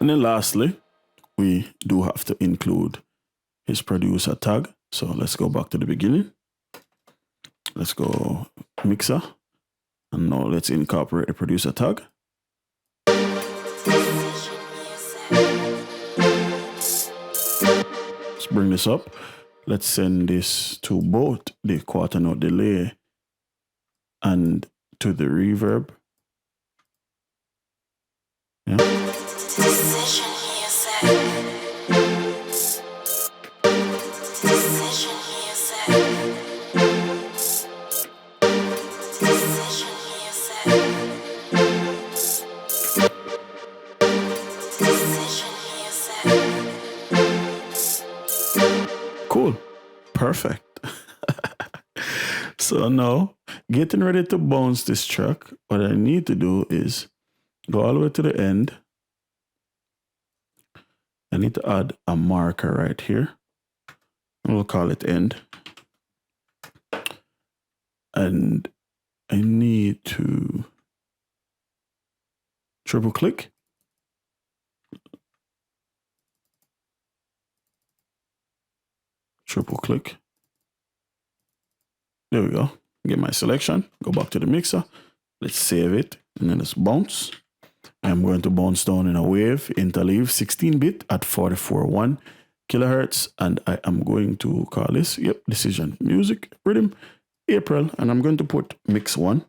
And then lastly, we do have to include his producer tag. So let's go back to the beginning. Let's go mixer. And now let's incorporate the producer tag. Let's bring this up. Let's send this to both the quarter note delay and to the reverb. Yeah. Decision music. Decision music. Decision music. Decision music. Cool. Perfect. So now, getting ready to bounce this track, what I need to do is go all the way to the end. I need to add a marker right here. We'll call it end. And I need to triple click. Triple click. There we go. Get my selection. Go back to the mixer. Let's save it. And then let's bounce. I'm going to bounce down in a wave interleave 16-bit at 44.1 kilohertz. And I am going to call this, Decision Music, Riddim, April. And I'm going to put mix 1.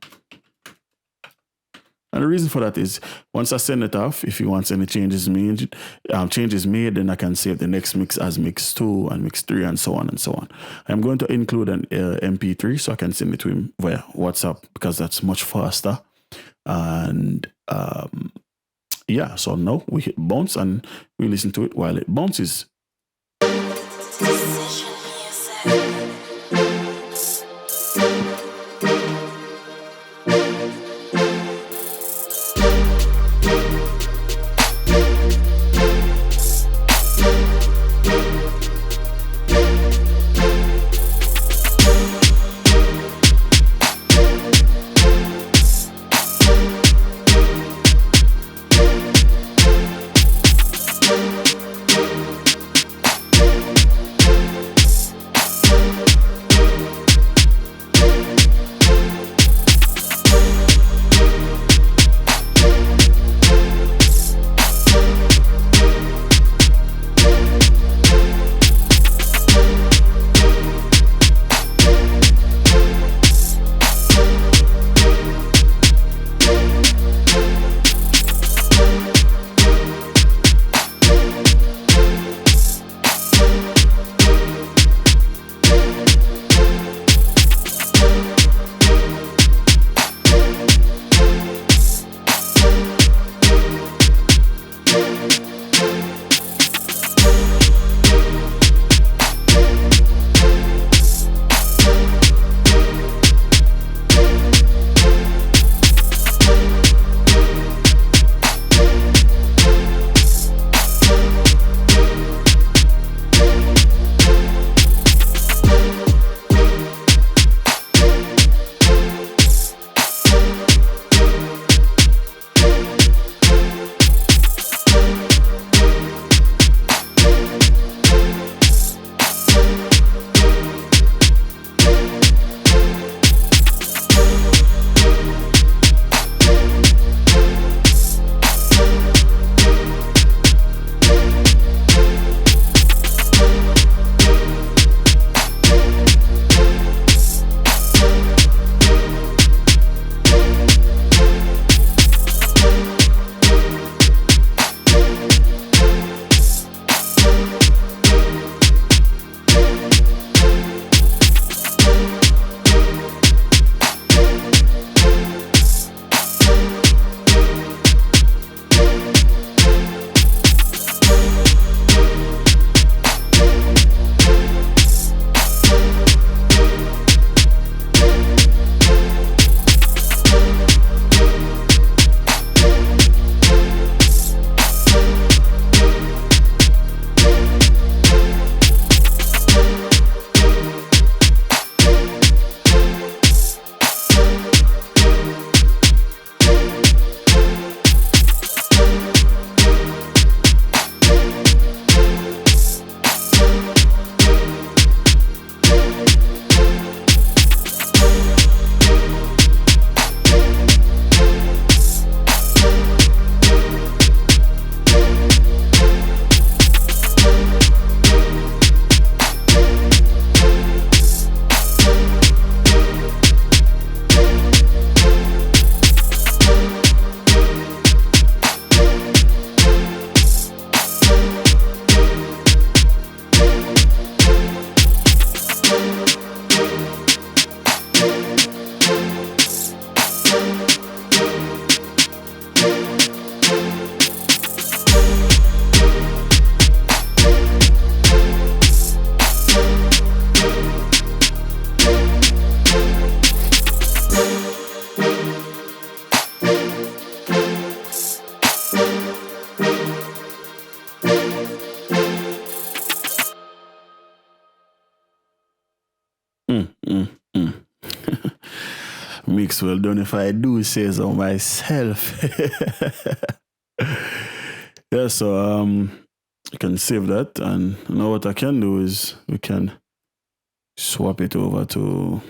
And the reason for that is once I send it off, if you want any changes made, then I can save the next mix as mix 2 and mix 3 and so on and so on. I'm going to include an MP3 so I can send it to him via WhatsApp because that's much faster. And yeah, so now we hit bounce and we listen to it while it bounces. Decision music. mix well done if I do say so myself. Yeah, so you can save that, and now what I can do is we can swap it over to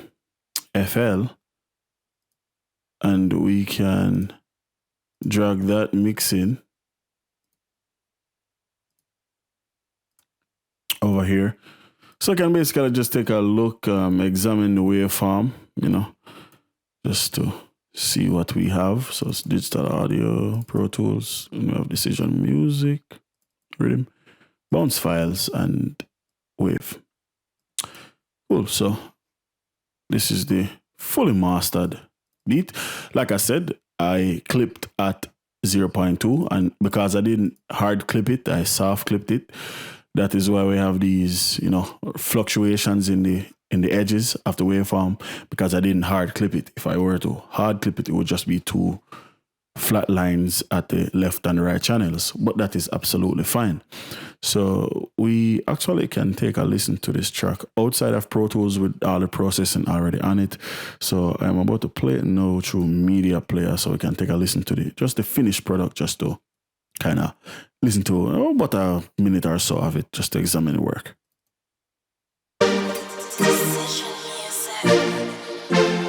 FL, and we can drag that mix in over here. So I can basically just take a look, examine the waveform, you know, just to see what we have. So it's digital audio, Pro Tools, and we have Decision Music, Riddim, bounce files, and wave. Cool. So this is the fully mastered beat. Like I said, I clipped at 0.2, and because I didn't hard clip it, I soft clipped it. That is why we have these, you know, fluctuations in the edges of the waveform, because I didn't hard clip it. If I were to hard clip it, it would just be two flat lines at the left and right channels, but that is absolutely fine. So we actually can take a listen to this track outside of Pro Tools with all the processing already on it. So I'm about to play it now through Media Player, so we can take a listen to the finished product, just to kind of listen to about a minute or so of it, just to examine the work. Decision music.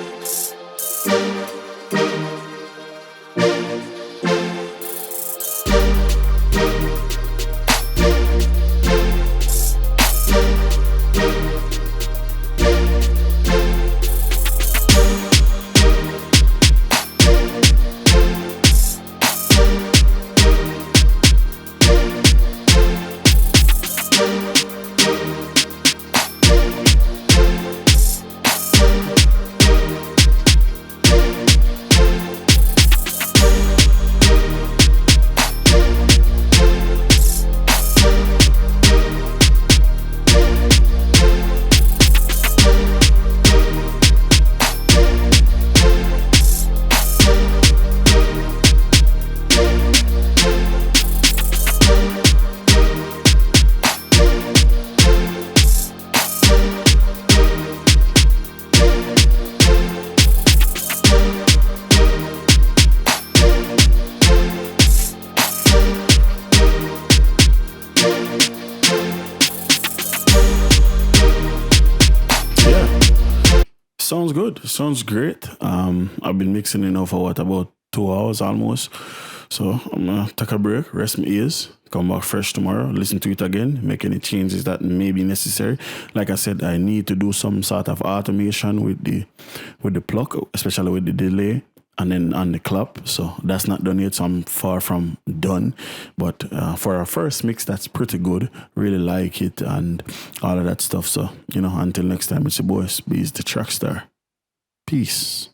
Sounds good. Sounds great. I've been mixing it now for about 2 hours almost. So I'm gonna take a break, rest my ears, come back fresh tomorrow, listen to it again, make any changes that may be necessary. Like I said, I need to do some sort of automation with the plug, especially with the delay, and then on the clap. So that's not done yet, so I'm far from done. But for our first mix, that's pretty good. Really like it and all of that stuff. So, you know, until next time, it's your boy Itz-Beez-Da TrackStar. Peace.